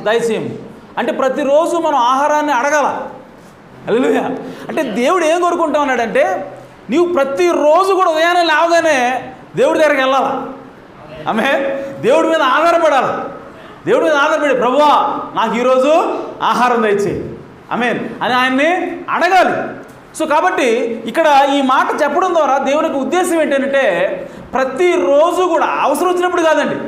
దయచేయము. అంటే ప్రతిరోజు మనం ఆహారాన్ని అడగాల. హల్లెలూయా. అంటే దేవుడు ఏం కోరుకుంటా ఉన్నాడంటే, నీవు ప్రతిరోజు కూడా ఉదయాన్నే లేవగానే దేవుడి దగ్గరికి వెళ్ళాలి. ఆమేన్. దేవుడి మీద ఆధారపడాలి. దేవుడి మీద ఆధారపడి, ప్రభువా, నాకు ఈరోజు ఆహారం దయచేయి, ఆమేన్ అని ఆయన్ని అడగాలి. సో కాబట్టి ఇక్కడ ఈ మాట చెప్పడం ద్వారా దేవునికి ఉద్దేశం ఏంటంటే ప్రతిరోజు కూడా అవసరం వచ్చినప్పుడు కాదండి,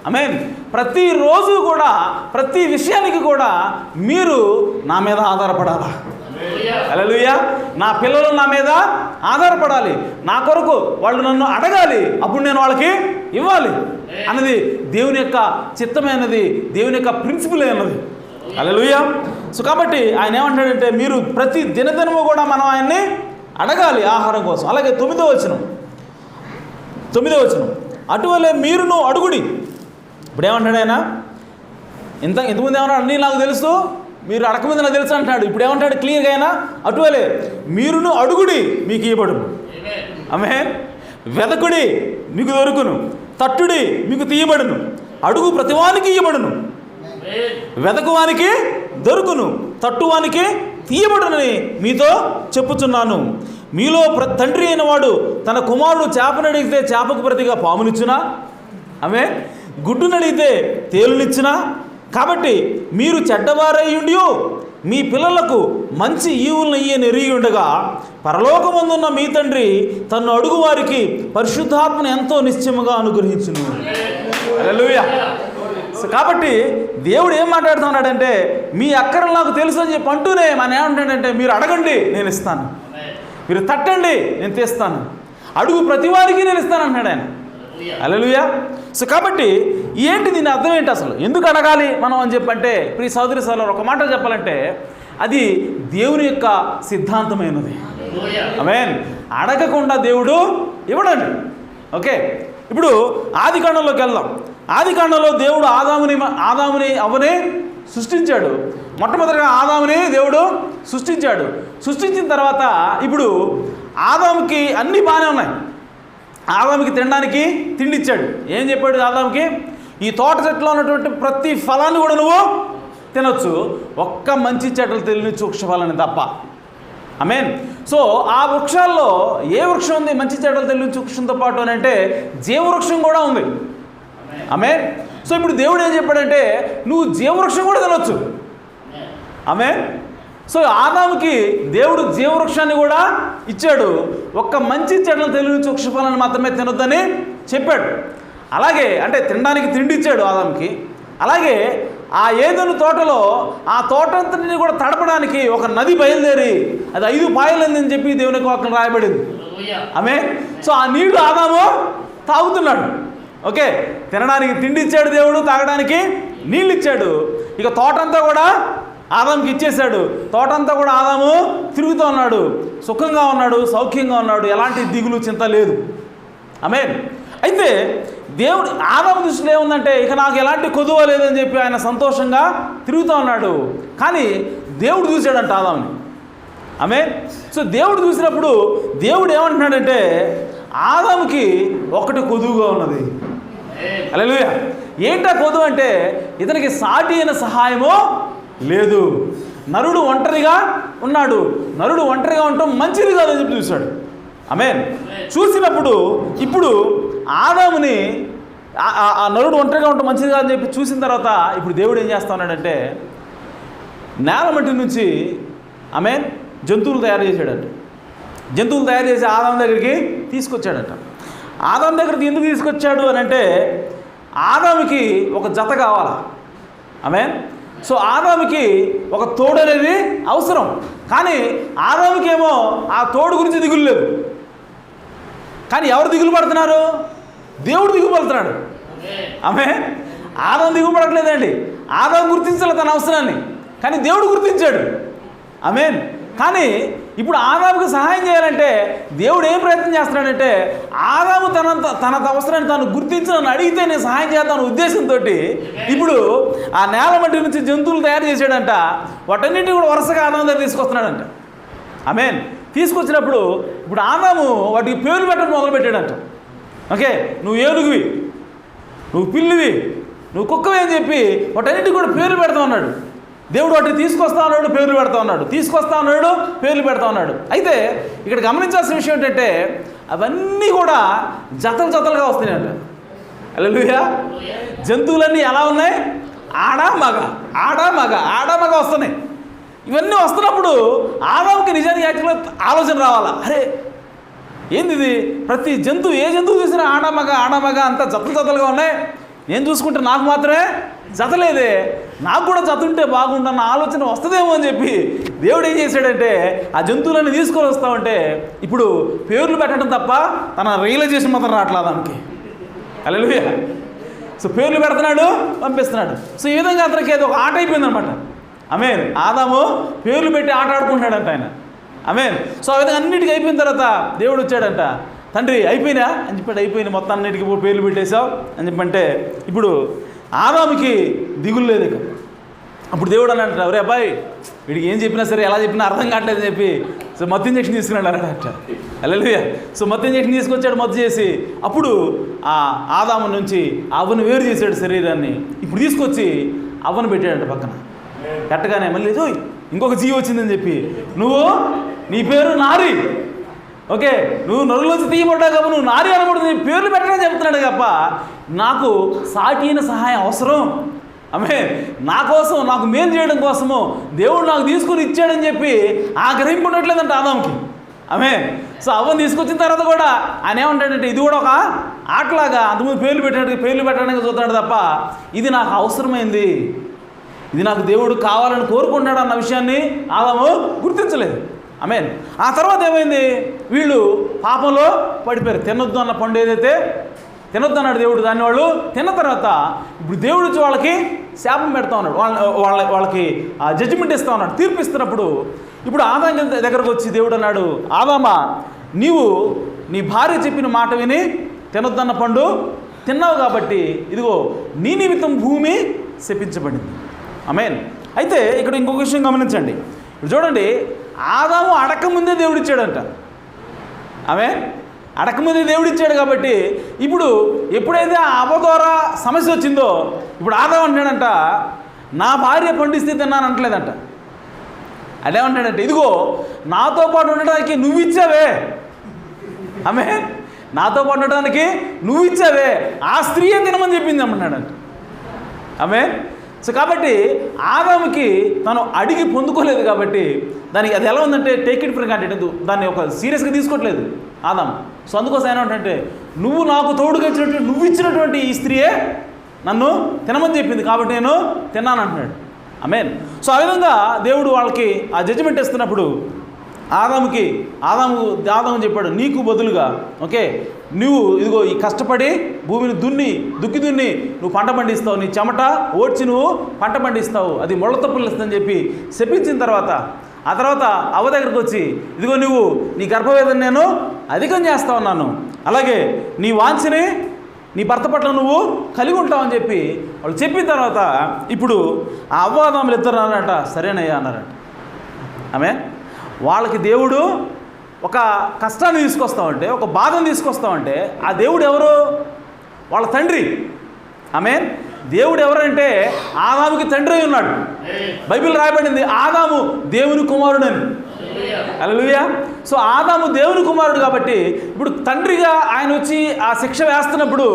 ఆమేన్, ప్రతిరోజు కూడా ప్రతి విషయానికి కూడా మీరు నా మీద ఆధారపడాలా. హల్లెలూయా. నా పిల్లలు నా మీద ఆధారపడాలి, నా కొరకు వాళ్ళు నన్ను అడగాలి, అప్పుడు నేను వాళ్ళకి ఇవ్వాలి అన్నది దేవుని యొక్క చిత్తమైనది, దేవుని యొక్క ప్రిన్సిపల్ అయినది. హల్లెలూయా. సో కాబట్టి ఆయన ఏమంటాడంటే మీరు ప్రతి దినదినము కూడా మనం ఆయన్ని అడగాలి ఆహారం కోసం. అలాగే 9వ వచనం అటువలే మీరును అడుగుడి. ఇప్పుడు ఏమంటాడు ఆయన? ఇంతకుముందు ఏమన్నాడు? అన్నీ నాకు తెలుసు, మీరు అడగముందు నాకు తెలుసు అంటాడు. ఇప్పుడు ఏమంటాడు క్లియర్గా ఆయన? అటువలే మీరును అడుగుడి మీకు ఇవ్వబడును. ఆమేన్. వెదకుడి మీకు దొరుకును, తట్టుడి మీకు తీయబడును, అడుగు ప్రతివానికి ఇవ్వబడును, వెదకువానికి దొరుకును, తట్టువానికి తీయబడునని మీతో చెప్పుచున్నాను. మీలో తండ్రి అయిన వాడు తన కుమారుడు చేపనడిగితే చేపకు ప్రతిగా పామునిచ్చునా? ఆమేన్. గుడ్డునడిగితే తేలునిచ్చునా? కాబట్టి మీరు చెడ్డవారై ఉండి మీ పిల్లలకు మంచి ఈవులను ఇయ్యని ఎరిగి ఉండగా పరలోకమందున్న మీ తండ్రి తన్ను అడుగు వారికి పరిశుద్ధాత్మను ఎంతో నిశ్చయముగా అనుగ్రహించును. హల్లెలూయా. సో కాబట్టి దేవుడు ఏం మాట్లాడుతున్నాడంటే మీ అక్కరలు నాకు తెలుసు అని చెప్పి అంటూనే మన ఏమంటాడంటే మీరు అడగండి నేను ఇస్తాను, మీరు తట్టండి నేను తీస్తాను, అడుగు ప్రతి వారికి నేను ఇస్తాను అంటున్నాడు ఆయన. హల్లెలూయా. సో కాబట్టి ఏంటి దీని అర్థం ఏంటి, అసలు ఎందుకు అడగాలి మనం అని చెప్పంటే ప్రియ సోదరి సోదరులారా, ఒక మాట చెప్పాలంటే అది దేవుని యొక్క సిద్ధాంతమైనది. ఆమేన్. అడగకుండా దేవుడు ఇవ్వడండి. ఓకే, ఇప్పుడు ఆదికాండంలోకి వెళ్దాం. ఆదికాండంలో దేవుడు ఆదాముని అవ్వని సృష్టించాడు. మొట్టమొదటిగా ఆదాముని దేవుడు సృష్టించాడు. సృష్టించిన తర్వాత ఇప్పుడు ఆదాముకి అన్నీ బాగానే ఉన్నాయి. ఆదాముకి తినడానికి తిండి ఇచ్చాడు. ఏం చెప్పాడు ఆదాముకి? ఈ తోట చెట్లో ఉన్నటువంటి ప్రతి ఫలాన్ని కూడా నువ్వు తినొచ్చు, ఒక్క మంచి చెట్లు తెలియని వృక్ష ఫలాన్ని తప్ప. ఆమేన్. సో ఆ వృక్షాల్లో ఏ వృక్షం ఉంది మంచి చెట్లు తెలియని వృక్షంతో పాటు అని అంటే జీవవృక్షం కూడా ఉంది. ఆమేన్. సో ఇప్పుడు దేవుడు ఏం చెప్పాడంటే నువ్వు జీవవృక్షం కూడా తినొచ్చు. ఆమేన్. సో ఆదాముకి దేవుడు జీవవృక్షాన్ని కూడా ఇచ్చాడు, ఒక్క మంచి చెట్లను తెలియని వృక్ష ఫలాన్ని మాత్రమే తినొద్దని చెప్పాడు. అలాగే అంటే తినడానికి తిండి ఇచ్చాడు ఆదాముకి. అలాగే ఆ ఏదెను తోటలో ఆ తోటంతటిని కూడా తడపడానికి ఒక నది బయలుదేరి అది 5 పాయలని చెప్పి దేవుని వాక్యం రాయబడింది. ఆమేన్. సో ఆ నీళ్లు ఆదాము తాగుతున్నాడు. ఓకే, తినడానికి తిండి ఇచ్చాడు దేవుడు, తాగడానికి నీళ్ళు ఇచ్చాడు. ఇక తోటంతా కూడా ఆదాముకి ఇచ్చేశాడు. తోటంతా కూడా ఆదాము తిరుగుతూ ఉన్నాడు, సుఖంగా ఉన్నాడు, సౌఖ్యంగా ఉన్నాడు, ఎలాంటి దిగులు చింత లేదు. ఆమేన్. అయితే దేవుడు ఆదాము దృష్టిలో ఏముందంటే ఇక నాకు ఎలాంటి కొదువ లేదని చెప్పి ఆయన సంతోషంగా తిరుగుతూ ఉన్నాడు. కానీ దేవుడు చూశాడంట ఆదాముని. ఆమేన్. సో దేవుడు చూసినప్పుడు దేవుడు ఏమంటున్నాడంటే ఆదాముకి ఒకటి కొదువుగా ఉన్నది. హల్లెలూయా. ఏంటా కొదువు అంటే ఇతనికి సాటి అయిన సహాయమో లేదు, నరుడు ఒంటరిగా ఉన్నాడు, నరుడు ఒంటరిగా ఉండటం మంచిది కాదని చెప్పి చూశాడు. ఆమేన్. చూసినప్పుడు ఇప్పుడు ఆదాముని ఆ నరుడు ఒంటరిగా ఉండటం మంచిది కాదని చెప్పి చూసిన తర్వాత ఇప్పుడు దేవుడు ఏం చేస్తా ఉన్నాడంటే నేల మట్టి నుంచి ఆమేన్ జంతువులు తయారు చేశాడంట. జంతువులు తయారు చేసి ఆదాము దగ్గరికి తీసుకొచ్చాడట. ఆదాము దగ్గరికి ఎందుకు తీసుకొచ్చాడు అని అంటే ఆదాముకి ఒక జత కావాలా. ఆమేన్. సో ఆదాముకి ఒక తోడు అనేది అవసరం. కానీ ఆదాముకేమో ఆ తోడు గురించి దిగులు లేదు. కానీ ఎవరు దిగులు పడుతున్నారు? దేవుడు దిగులు పడుతున్నాడు. ఆమేన్. ఆదాము దిగులు పడట్లేదండి. ఆదాము గుర్తించాలి తన అవసరాన్ని, కానీ దేవుడు గుర్తించాడు. ఆమేన్. కానీ ఇప్పుడు ఆదాముకు సహాయం చేయాలంటే దేవుడు ఏం ప్రయత్నం చేస్తున్నాడంటే ఆదాము తన అవసరాన్ని తాను గుర్తించి నన్ను అడిగితే నేను సహాయం చేద్దాను ఉద్దేశంతో ఇప్పుడు ఆ నేల మట్టి నుంచి జంతువులు తయారు చేశాడంట. వాటన్నింటినీ కూడా వరుసగా ఆదాము దగ్గర తీసుకొస్తున్నాడంట. ఆమేన్. తీసుకొచ్చినప్పుడు ఇప్పుడు ఆదాము వాటికి పేర్లు పెట్టడం మొదలుపెట్టాడంట. ఓకే, నువ్వు ఏనుగువి, నువ్వు పిల్లివి, నువ్వు కుక్కవి అని చెప్పి వాటన్నింటికి కూడా పేర్లు పెడతా ఉన్నాడు. దేవుడు వాటిని తీసుకొస్తా ఉన్నాడు, పేర్లు పెడతా ఉన్నాడు, తీసుకొస్తా ఉన్నాడు, పేర్లు పెడతా ఉన్నాడు. అయితే ఇక్కడ గమనించాల్సిన విషయం ఏంటంటే అవన్నీ కూడా జతలు జతలుగా వస్తున్నాయంట. హల్లెలూయా. జంతువులన్నీ ఎలా ఉన్నాయి? ఆడ మగ వస్తున్నాయి. ఇవన్నీ వస్తున్నప్పుడు ఆదాముకి నిజానికి యాక్చువల్గా ఆలోచన రావాలా, అరే ఏంది ఇది, ప్రతి జంతువు ఏ జంతువు చూసినా ఆడమగ అంతా జతలుగా ఉన్నాయి, నేను చూసుకుంటే నాకు మాత్రమే జతలేదే, నాకు కూడా జత ఉంటే బాగుండన్న ఆలోచన వస్తుందేమో అని చెప్పి దేవుడు ఏం చేశాడంటే ఆ జంతువులన్నీ తీసుకొని వస్తా ఉంటే ఇప్పుడు పేర్లు పెట్టడం తప్ప తన రియలైజేషన్ మాత్రం రావట్లేదు ఆదాముకి. హల్లెలూయా. సో పేర్లు పెడుతున్నాడు, పంపిస్తున్నాడు. సో ఈ విధంగా అతనికి ఏదో ఒక ఆట అయిపోయింది అనమాట. ఆమేన్. ఆదాము పేర్లు పెట్టి ఆట ఆడుకుంటున్నాడంట ఆయన. ఆమేన్. సో ఆ విధంగా అన్నిటికీ అయిపోయిన తర్వాత దేవుడు వచ్చాడంట, తండ్రి అయిపోయినా అని చెప్పాడు. అయిపోయింది, మొత్తం అన్నిటికీ పేర్లు పెట్టేశావు అని చెప్పంటే ఇప్పుడు ఆదాముకి దిగులు లేదు ఇక. అప్పుడు దేవుడు అని అంటాడు, ఒరే అబ్బాయి వీడికి ఏం చెప్పినా సరే ఎలా చెప్పినా అర్థం కావట్లేదు అని చెప్పి సో మత్తు ఇంజక్షన్ తీసుకున్నాడు అన్నట్ట. హల్లెలూయా. సో మత్తు ఇంజక్షన్ తీసుకొచ్చాడు, మత్తు చేసి అప్పుడు ఆ ఆదాము నుంచి అవ్వను వేరు చేశాడు శరీరాన్ని. ఇప్పుడు తీసుకొచ్చి అవ్వను పెట్టాడంట పక్కన. కట్టగానే మళ్ళీ ఇంకొక జీవి వచ్చిందని చెప్పి నువ్వు నీ పేరు నారి, ఓకే, నువ్వు నరులోంచి తీయబడ్డావు కాబట్టి నువ్వు నారి అనబడుతుంది, పేర్లు పెట్టడం చెప్తున్నాడు తప్ప నాకు సాటి అయిన సహాయం అవసరం. ఆమె నా కోసం, నాకు మేలు చేయడం కోసము దేవుడు నాకు తీసుకుని ఇచ్చాడని చెప్పి ఆ గ్రహింపు ఉండట్లేదంట ఆదాముకి. ఆమె సో అవ్వని తీసుకొచ్చిన తర్వాత కూడా ఆయన ఏమంటాడంటే ఇది కూడా ఒక ఆటలాగా అంతకుముందు పేర్లు పెట్టడానికి చూస్తున్నాడు తప్ప ఇది నాకు అవసరమైంది, ఇది నాకు దేవుడు కావాలని కోరుకుంటాడు అన్న విషయాన్ని ఆదాము గుర్తించలేదు. ఆమేన్. ఆ తర్వాత ఏమైంది, వీళ్ళు పాపంలో పడిపోయారు. తినొద్దు అన్న పండు ఏదైతే తినొద్దు అన్నాడు దేవుడు, దాన్ని వాళ్ళు తిన్న తర్వాత ఇప్పుడు దేవుడు వచ్చి వాళ్ళకి శాపం పెడతా ఉన్నాడు, వాళ్ళకి జడ్జిమెంట్ ఇస్తా ఉన్నాడు, తీర్పు ఇస్తున్నప్పుడు ఇప్పుడు ఆదాము దగ్గరకు వచ్చి దేవుడు అన్నాడు, ఆదామా నీవు నీ భార్య చెప్పిన మాట విని తినొద్దన్న పండు తిన్నావు కాబట్టి ఇదిగో నీ నిమిత్తం భూమి శపించబడింది. ఆమేన్. అయితే ఇక్కడ ఇంకొక విషయం గమనించండి. ఇప్పుడు చూడండి, ఆదాము అడకముందే దేవుడిచ్చాడంట. ఆమేన్. అడకముందే దేవుడిచ్చాడు కాబట్టి ఇప్పుడు ఎప్పుడైతే ఆ అవ్వ ద్వారా సమస్య వచ్చిందో ఇప్పుడు ఆదాము అంటాడంట నా భార్య పండిస్తే తిన్నాను అంటలేదంట. అదేమంటాడంటే ఇదిగో నాతో పాటు ఉండడానికి నువ్వు ఇచ్చావే, ఆమేన్, నాతో పాటు ఉండడానికి నువ్వు ఇచ్చావే, ఆ స్త్రీయే తినమని చెప్పింది అన్నాడంట. ఆమేన్. సో కాబట్టి ఆదాముకి తను అడిగి పొందుకోలేదు కాబట్టి దానికి అది ఎలా ఉందంటే టేక్ ఇట్ ఫర్ గ్రాంటెడ్, దాన్ని ఒక సీరియస్గా తీసుకోవట్లేదు ఆదాము. సో అందుకోసం ఏమంటే నువ్వు నాకు తోడుగా ఇచ్చినటువంటి నువ్వు ఇచ్చినటువంటి ఈ స్త్రీయే నన్ను తినమని చెప్పింది కాబట్టి నేను తిన్నాను అంటున్నాడు. ఆమేన్. సో ఆ విధంగా దేవుడు వాళ్ళకి ఆ జడ్జిమెంట్ ఇస్తున్నప్పుడు ఆదాము చెప్పాడు నీకు బదులుగా, ఓకే, నువ్వు ఇదిగో ఈ కష్టపడి భూమిని దుక్కి దున్ని నువ్వు పంట పండిస్తావు, నీ చెమట ఓడ్చి నువ్వు పంట పండిస్తావు, అది ముళ్ళతో పిల్లిస్తుందని చెప్పి శపించిన తర్వాత ఆ తర్వాత అవ్వ దగ్గరకు వచ్చి ఇదిగో నువ్వు నీ గర్భవేదన నేను అధికం చేస్తా ఉన్నాను, అలాగే నీ వాంఛని నీ భర్త పట్ల నువ్వు కలిగి ఉంటావని చెప్పి వాళ్ళు చెప్పిన తర్వాత ఇప్పుడు ఆ అవ్వాదాములు ఇద్దరు అన్నారట సరేనయ్యా అన్నారట. ఆమె వాళ్ళకి దేవుడు ఒక కష్టాన్ని తీసుకొస్తామంటే, ఒక బాధను తీసుకొస్తామంటే ఆ దేవుడు ఎవరు? వాళ్ళ తండ్రి. ఆమేన్. దేవుడు ఎవరంటే ఆదాముకి తండ్రి ఉన్నాడు. బైబిల్ రాయబడింది ఆదాము దేవుని కుమారుడని. హల్లెలూయా. సో ఆదాము దేవుని కుమారుడు కాబట్టి ఇప్పుడు తండ్రిగా ఆయన వచ్చి ఆ శిక్ష వేస్తున్నప్పుడు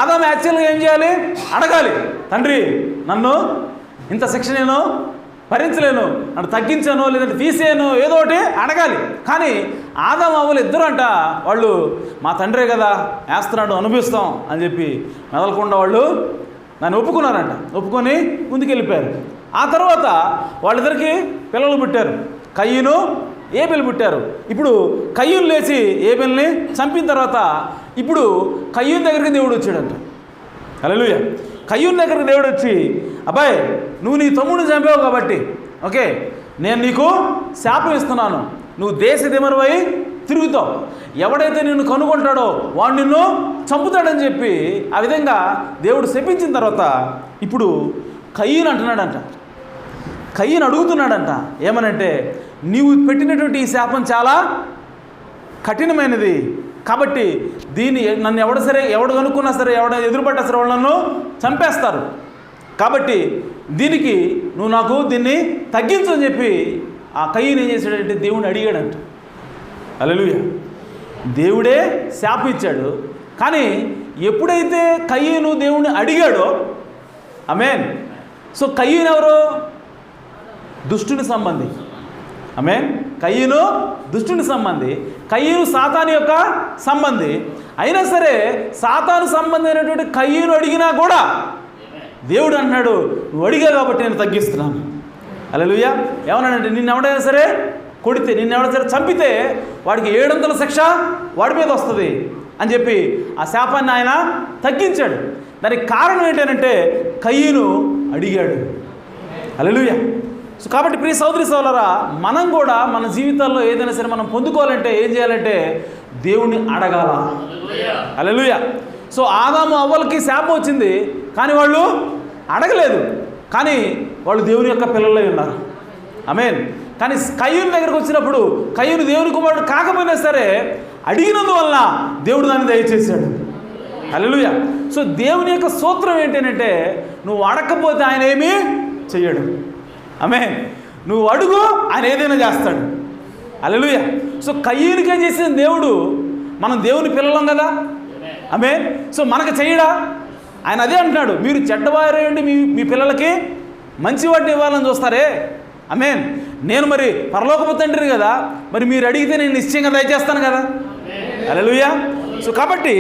ఆదాము యాక్చువల్గా ఏం చేయాలి? అడగాలి, తండ్రి నన్ను ఇంత శిక్ష నేను భరించలేను, నన్ను తగ్గించాను లేదంటే తీసేయను, ఏదో ఒకటి అడగాలి. కానీ ఆదాము అవ్వలు ఇద్దరు అంట వాళ్ళు మా తండ్రే కదా వేస్తున్నాడు అనుభవిస్తాం అని చెప్పి మెదలకుండా వాళ్ళు నన్ను ఒప్పుకున్నారంట. ఒప్పుకొని ముందుకెళ్ళిపోయారు. ఆ తర్వాత వాళ్ళిద్దరికి పిల్లలు పుట్టారు, కయ్యూను ఏబెలు పుట్టారు. ఇప్పుడు కయ్యూను లేచి ఏబెల్ని చంపిన తర్వాత ఇప్పుడు కయ్యూను దగ్గరికి దేవుడు వచ్చాడంట. హల్లెలూయా. కయ్యూను దగ్గరికి దేవుడు వచ్చి అబ్బాయి నువ్వు నీ తమ్ముడిని చంపావు కాబట్టి ఓకే నేను నీకు శాపం ఇస్తున్నాను, నువ్వు దేశదిమరువై తిరుగుతావు, ఎవడైతే నిన్ను కనుగొంటాడో వాడు నిన్ను చంపుతాడని చెప్పి ఆ విధంగా దేవుడు శపించిన తర్వాత ఇప్పుడు కయ్యూను అంటున్నాడంట, కయ్యూను అడుగుతున్నాడంట ఏమనంటే నీవు పెట్టినటువంటి ఈ శాపం చాలా కఠినమైనది కాబట్టి దీన్ని నన్ను ఎవడు కనుక్కున్నా సరే ఎవడ ఎదురుపడ్డా సరే వాళ్ళు నన్ను చంపేస్తారు కాబట్టి దీనికి నువ్వు నాకు దీన్ని తగ్గించు అని చెప్పి ఆ కయ్యూను ఏం చేశాడంటే దేవుడిని అడిగాడంట. హల్లెలూయా. దేవుడే శాపం ఇచ్చాడు. కానీ ఎప్పుడైతే కయ్యూను దేవుడిని అడిగాడో ఆమేన్. సో కయ్యూను ఎవరు? దుష్టుని సంబంధి. ఆమేన్. కయీను దుష్టుని సంబంధి, కయీను సాతాను యొక్క సంబంధి. అయినా సరే సాతాను సంబంధి అయినటువంటి కయీను అడిగినా కూడా దేవుడు అన్నాడు, నువ్వు అడిగా కాబట్టి నేను తగ్గిస్తున్నాను. హల్లెలూయా. ఏమన్నాడంటే, నిన్ను ఎవడైనా సరే కొడితే, నిన్ను ఎవరైనా సరే చంపితే వాడికి 700 శిక్ష వాడి మీద వస్తుంది అని చెప్పి ఆ శాపాన్ని ఆయన తగ్గించాడు. దానికి కారణం ఏంటంటే కయీను అడిగాడు. హల్లెలూయా. సో కాబట్టి ప్రియ సోదరి సోదరులారా, మనం కూడా మన జీవితాల్లో ఏదైనా సరే మనం పొందుకోవాలంటే ఏం చేయాలంటే దేవుణ్ణి అడగాల. హల్లెలూయా. సో ఆదాము అవ్వలకి శాపం వచ్చింది, కానీ వాళ్ళు అడగలేదు, కానీ వాళ్ళు దేవుని యొక్క పిల్లలై ఉన్నారు. ఆమేన్. కానీ కయీను దగ్గరకు వచ్చినప్పుడు కయీను దేవుని కుమారుడు కాకపోయినా సరే అడిగినందువల్ల దేవుడు దాన్ని దయచేశాడు. హల్లెలూయా. సో దేవుని యొక్క సూత్రం ఏంటంటే, నువ్వు అడగకపోతే ఆయన ఏమీ చెయ్యడు. ఆమేన్. నువ్వు అడుగు, ఆయన ఏదైనా చేస్తాడు. హల్లెలూయా. సో కయీనుకే చేసిన దేవుడు, మనం దేవుని పిల్లలం కదా. ఆమేన్. సో మనకు చెయ్యడా? ఆయన అదే అంటున్నాడు, మీరు చెడ్డవారేయండి, మీ పిల్లలకి మంచి వాటిని ఇవ్వాలని చూస్తారే. ఆమేన్. నేను మరి పరలోకపు తండ్రిని కదా, మరి మీరు అడిగితే నేను నిశ్చయంగా దయచేస్తాను కదా. హల్లెలూయా. సో కాబట్టి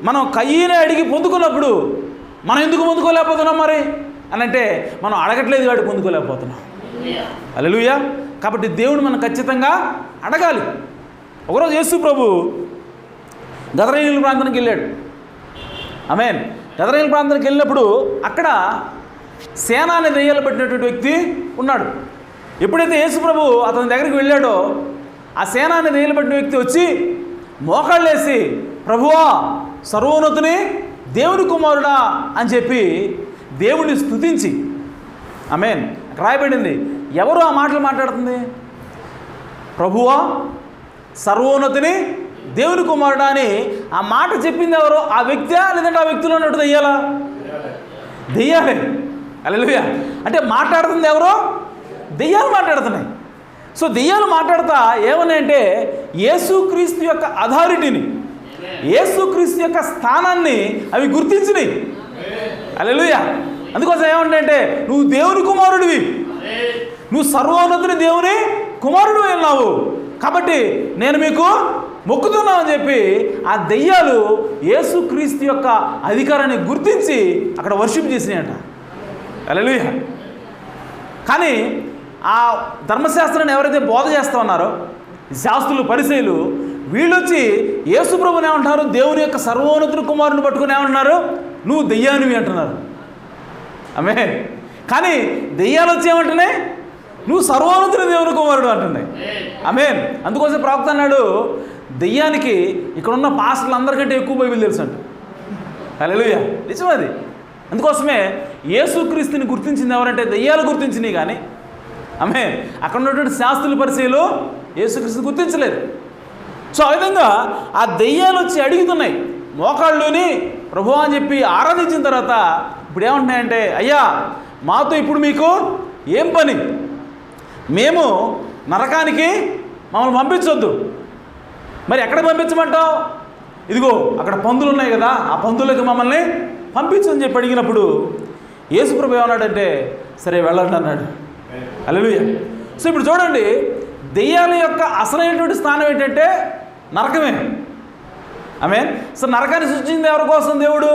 మనం కయీనే అడిగి పొందుకున్నప్పుడు మనం ఎందుకు పొందుకోలేకపోతున్నాం మరి అని అంటే, మనం అడగట్లేదు కాబట్టి పొందుకోలేకపోతున్నాం. హల్లెలూయా. కాబట్టి దేవుడు మనం ఖచ్చితంగా అడగాలి. ఒకరోజు యేసు ప్రభు గదరేయుల ప్రాంతానికి వెళ్ళాడు. ఆమేన్. గదరేయుల ప్రాంతానికి వెళ్ళినప్పుడు అక్కడ సేన అనే దెయ్యాలు పట్టినటువంటి వ్యక్తి ఉన్నాడు. ఎప్పుడైతే యేసు ప్రభు అతని దగ్గరికి వెళ్ళాడో, ఆ సేన అనే దెయ్యాలు పట్టిన వ్యక్తి వచ్చి మోకాళ్ళేసి, ప్రభువా, సర్వోన్నతుని దేవుని కుమారుడా అని చెప్పి దేవుడిని స్తుతించి, ఆమేన్, అక్కడ రాయబడింది. ఎవరు ఆ మాటలు మాట్లాడుతుంది? ప్రభువా, సర్వోన్నతుని దేవుని కుమారుడా అని ఆ మాట చెప్పింది ఎవరు? ఆ వ్యక్తియా, లేదంటే ఆ వ్యక్తిలో ఉన్నట్టు దెయ్యాలా? దెయ్యాలే. హల్లెలూయా. అంటే మాట్లాడుతుంది ఎవరో? దెయ్యాలు మాట్లాడుతున్నాయి. సో దెయ్యాలు మాట్లాడతా ఏమన్నాయంటే, యేసుక్రీస్తు యొక్క అథారిటీని, యేసుక్రీస్తు యొక్క స్థానాన్ని అవి గుర్తించినాయి. హల్లెలూయా. అందుకోసం ఏమంటే, నువ్వు దేవుని కుమారుడివి, నువ్వు సర్వోన్నతుని దేవుని కుమారుడు వెళ్ళినావు, కాబట్టి నేను మీకు మొక్కుతున్నావు అని చెప్పి ఆ దెయ్యాలు యేసుక్రీస్తు యొక్క అధికారాన్ని గుర్తించి అక్కడ వర్షిప్ చేసినాయంట. హల్లెలూయా. కానీ ఆ ధర్మశాస్త్రాన్ని ఎవరైతే బోధ చేస్తూ ఉన్నారో, శాస్త్రులు, పరిసయ్యులు, వీళ్ళు వచ్చి యేసు ప్రభుని ఏమంటున్నారు? దేవుని యొక్క సర్వోన్నతుని కుమారుని పట్టుకుని ఏమంటున్నారు? నువ్వు దెయ్యానివి అంటున్నారు. ఆమేన్. కానీ దెయ్యాలు వచ్చి ఏమంటున్నాయి? నువ్వు సర్వోన్నతుని దేవుని కుమారుడు అంటున్నాయి. ఆమేన్. అందుకోసం ప్రవక్త అన్నాడు, దెయ్యానికి ఇక్కడున్న పాస్టర్లు అందరికంటే ఎక్కువ బైబిల్ తెలుసు అంట. హల్లెలూయా. నిజం అది. అందుకోసమే యేసుక్రీస్తుని గుర్తించింది ఎవరంటే దెయ్యాలు గుర్తించినాయి, కానీ ఆమేన్, అక్కడ ఉన్నటువంటి శాస్త్రుల పరిచయలు యేసుక్రీస్తుని గుర్తించలేదు. సో ఆ విధంగా ఆ దెయ్యాలు వచ్చి అడుగుతున్నాయి మోకాళ్ళుని ప్రభువా అని చెప్పి ఆరాధించిన తర్వాత ఇప్పుడు ఏమంటున్నాయంటే, అయ్యా, మాతో ఇప్పుడు మీకు ఏం పని? మేము నరకానికి మమ్మల్ని పంపించొద్దు, మరి ఎక్కడ పంపించమంటావు? ఇదిగో అక్కడ పందులు ఉన్నాయి కదా, ఆ పందులకు మమ్మల్ని పంపించని చెప్పి అడిగినప్పుడు యేసుప్రభు ఏమన్నాడంటే, సరే వెళ్ళండి అన్నాడు. హల్లెలూయా. సో ఇప్పుడు చూడండి, దెయ్యాల యొక్క అసలైనటువంటి స్థానం ఏంటంటే నరకమే. ఆమేన్. సో నరకాన్ని సృష్టించింది ఎవరి కోసం? దేవుడు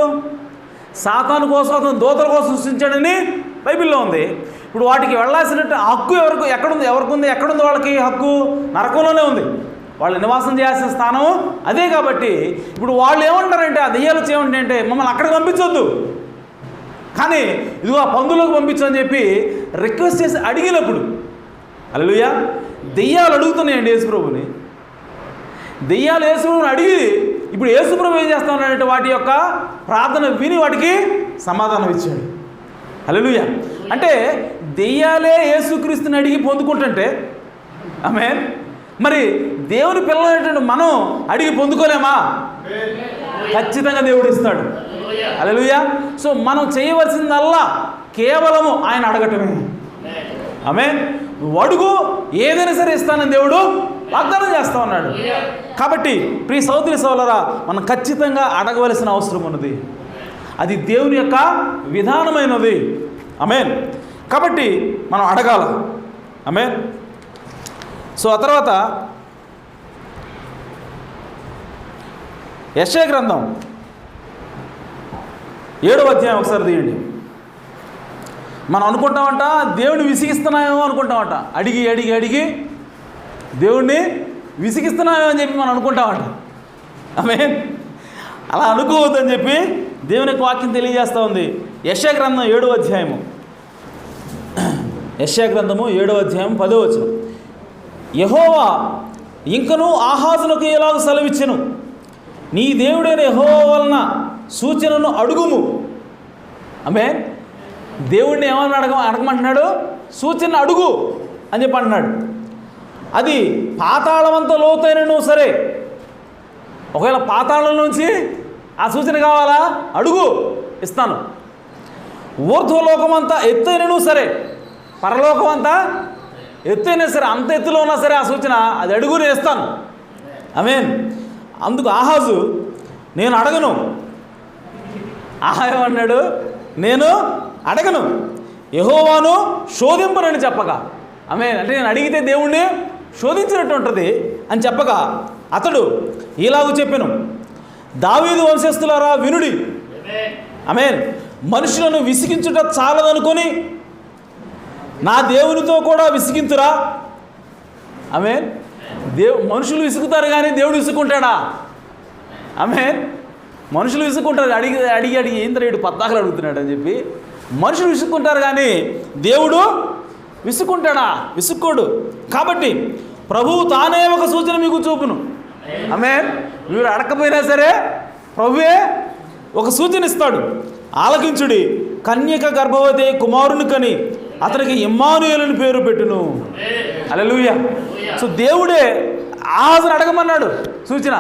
సాతాను కోసం, అతను దూతల కోసం సృష్టించాడని బైబిల్లో ఉంది. ఇప్పుడు వాటికి వెళ్ళాల్సినట్టు హక్కు ఎక్కడుంది? ఎవరికి ఉంది? ఎక్కడుంది వాళ్ళకి హక్కు? నరకంలోనే ఉంది. వాళ్ళు నివాసం చేయాల్సిన స్థానం అదే. కాబట్టి ఇప్పుడు వాళ్ళు ఏమంటారంటే, ఆ దెయ్యాలు వచ్చి ఏమంటారంటే, మమ్మల్ని అక్కడికి పంపించొద్దు, కానీ ఇదిగో ఆ పందులకు పంపించు అని చెప్పి రిక్వెస్ట్ చేసి అడిగినప్పుడు, హల్లెలూయా, దెయ్యాలు అడుగుతున్నాయండి యేసుప్రభుని. దెయ్యాలు యేసుప్రభుని అడిగి ఇప్పుడు యేసుప్రభు ఏం చేస్తా ఉన్నాడంటే, వాటి యొక్క ప్రార్థన విని వాటికి సమాధానం ఇచ్చాడు. హల్లెలూయా. అంటే దెయ్యాలే యేసుక్రీస్తుని అడిగి పొందుకుంటుంటే, ఆమేన్, మరి దేవుని పిల్లలైనటువంటి మనం అడిగి పొందుకోలేమా? ఖచ్చితంగా దేవుడు ఇస్తాడు. హల్లెలూయా. సో మనం చేయవలసిందల్లా కేవలము ఆయన అడగటమే. ఆమేన్. అడుగు, ఏదైనా సరే ఇస్తానని దేవుడు వాగ్దానం చేస్తా ఉన్నాడు. కాబట్టి ప్రియ సహోదరి సహోదరులారా, మనం ఖచ్చితంగా అడగవలసిన అవసరం ఉన్నది. అది దేవుని యొక్క విధానమైనది. ఆమేన్. కాబట్టి మనం అడగాల. ఆమేన్. సో ఆ తర్వాత యెషయా గ్రంథం 7వ అధ్యాయం ఒకసారి తీయండి. మనం అనుకుంటామంట దేవుడిని విసిగిస్తున్నామేమో అనుకుంటామంట, అడిగి అడిగి అడిగి దేవుణ్ణి విసిగిస్తున్నామేమో అని చెప్పి మనం అనుకుంటామంట. ఆమేన్. అలా అనుకోవద్దని చెప్పి దేవుని యొక్క వాక్యం తెలియజేస్తూ ఉంది. యెషయా గ్రంథం 7వ అధ్యాయము, యెషయా గ్రంథము 7వ అధ్యాయం 10వ వచనం. యెహోవా ఇంకను ఆహాజునకు ఎలాగ సెలవిచ్చెను, నీ దేవుడైన యెహోవా వలన సూచనను అడుగుము. ఆమేన్. దేవుడిని ఏమని అడగమంటున్నాడు? సూచన అడుగు అని చెప్పి అంటున్నాడు. అది పాతాళమంత లోతైనను సరే, ఒకవేళ పాతాళం నుంచి ఆ సూచన కావాలా, అడుగు, ఇస్తాను. ఊర్ధ్వలోకం అంతా ఎత్తైనను సరే, పరలోకం అంతా ఎత్తైనా సరే, అంత ఎత్తులో ఉన్నా సరే ఆ సూచన అది అడుగు, నేను ఇస్తాను. ఆమేన్. అందుకు ఆహాజు నేను అడగను, ఏమన్నాడు? నేను అడగను, యెహోవాను శోధింపనని చెప్పగా. ఆమేన్. అంటే నేను అడిగితే దేవుణ్ణి శోధించినట్టు ఉంటుంది అని చెప్పగా అతడు ఇలాగూ చెప్పెను, దావీదు వంశస్థులారా వినుడి. ఆమేన్. మనుషులను విసిగించుట చాలదనుకొని నా దేవునితో కూడా విసిగింతురా. ఆమేన్. మనుషులు విసుగుతారు కానీ దేవుడు విసుక్కుంటాడా? ఆమేన్. మనుషులు విసుక్కుంటారు, అడిగి అడిగి అడిగి ఏం రేడు పద్దాకలు అడుగుతున్నాడు అని చెప్పి మనుషులు విసుక్కుంటారు కానీ దేవుడు విసుక్కుంటాడా? విసుక్కోడు. కాబట్టి ప్రభువు తానే ఒక సూచన మీకు చూపును. ఆమేన్. మీరు అడగకపోయినా సరే ప్రభువే ఒక సూచన ఇస్తాడు. ఆలకించుడి, కన్యక గర్భవతి కుమారుని కని అతనికి ఇమ్మానుయేలుని పేరు పెట్టును. హల్లెలూయా. సో దేవుడే ఆహాజును అడగమన్నాడు సూచన,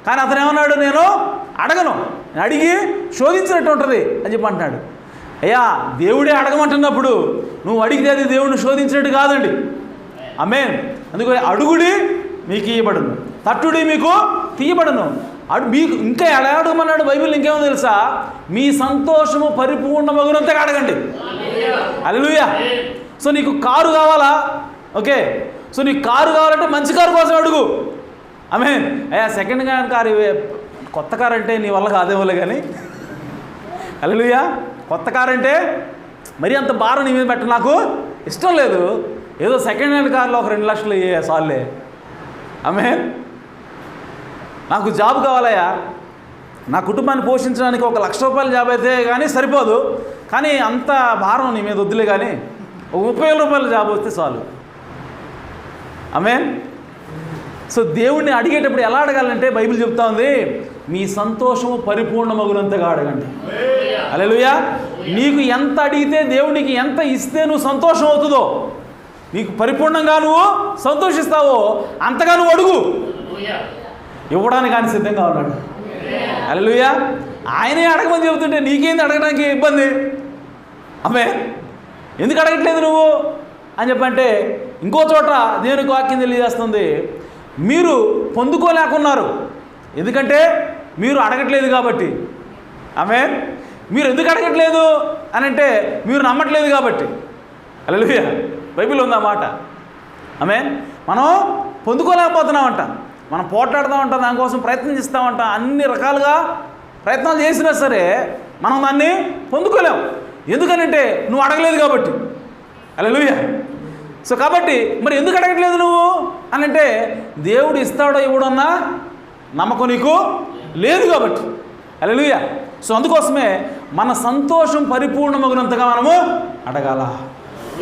కానీ అతను ఏమన్నాడు? నేను అడగను, అడిగి శోధించినట్టు ఉంటుంది అని చెప్పి అంటున్నాడు. అయ్యా, దేవుడే అడగమంటున్నప్పుడు నువ్వు అడిగితే అది దేవుడిని శోధించినట్టు కాదండి. ఆమేన్. అందుకని అడుగుడి మీకు ఇయ్యబడును, తట్టుడి మీకు తీయబడును. మీకు ఇంకా ఎలా అడగమన్నాడు బైబిల్? ఇంకేమో తెలుసా? మీ సంతోషము పరిపూర్ణమగునంతగా అడగండి. హల్లెలూయా. సో నీకు కారు కావాలా? ఓకే. సో నీకు కారు కావాలంటే మంచి కారు కోసం అడుగు. ఆమేన్. అయ్యా, సెకండ్ హ్యాండ్ కారు, కొత్త కారు అంటే నీ వల్ల కాదేమోలే కానీ, హల్లెలూయా, కొత్త కారు అంటే మరీ అంత భారం నీ మీద పెట్ట నాకు ఇష్టం లేదు. ఏదో సెకండ్ హ్యాండ్ కార్లో ఒక 2 లక్షలు సార్లే. ఆమేన్. నాకు జాబ్ కావాలయ్యా, నా కుటుంబాన్ని పోషించడానికి 1 లక్ష రూపాయల జాబ్ అయితే కానీ సరిపోదు, కానీ అంత భారం నీ మీద వద్దులే, కానీ ఒక 30,000 రూపాయల జాబ్ వస్తే చాలు. ఆమేన్. సో దేవుణ్ణి అడిగేటప్పుడు ఎలా అడగాలంటే బైబిల్ చెప్తా ఉంది, మీ సంతోషము పరిపూర్ణమగునంతగా అడగండి. హల్లెలూయా. నీకు ఎంత అడిగితే దేవునికి ఎంత ఇస్తే నువ్వు సంతోషం అవుతుందో, నీకు పరిపూర్ణంగా నువ్వు సంతోషిస్తావో అంతగా నువ్వు అడుగు. ఇవ్వడానికి ఆయన సిద్ధంగా ఉన్నాడు. హల్లెలూయా. ఆయనే అడగమని చెబుతుంటే నీకేంది అడగడానికి ఇబ్బంది? ఆమేన్. ఎందుకు అడగట్లేదు నువ్వు అని చెప్పంటే ఇంకో చోట దేవునికి వాక్యం తెలియజేస్తుంది, మీరు పొందుకోలేకున్నారు, ఎందుకంటే మీరు అడగట్లేదు కాబట్టి. ఆమేన్. మీరు ఎందుకు అడగట్లేదు అని అంటే మీరు నమ్మట్లేదు కాబట్టి. హల్లెలూయా. బైబిల్ ఉందా మాట? ఆమేన్. మనం పొందుకోలేకపోతున్నామంట, మనం పోట్లాడుతామంట, దానికోసం ప్రయత్నం చేస్తామంట, అన్ని రకాలుగా ప్రయత్నాలు చేసినా సరే మనం దాన్ని పొందుకోలేము. ఎందుకనంటే నువ్వు అడగలేదు కాబట్టి. హల్లెలూయా. సో కాబట్టి మరి ఎందుకు అడగట్లేదు నువ్వు అని అంటే దేవుడు ఇస్తాడో ఇవ్వడన్నా నమ్మకం నీకు లేదు కాబట్టి. హల్లెలూయా. సో అందుకోసమే మన సంతోషం పరిపూర్ణమగినంతగా మనము అడగాల.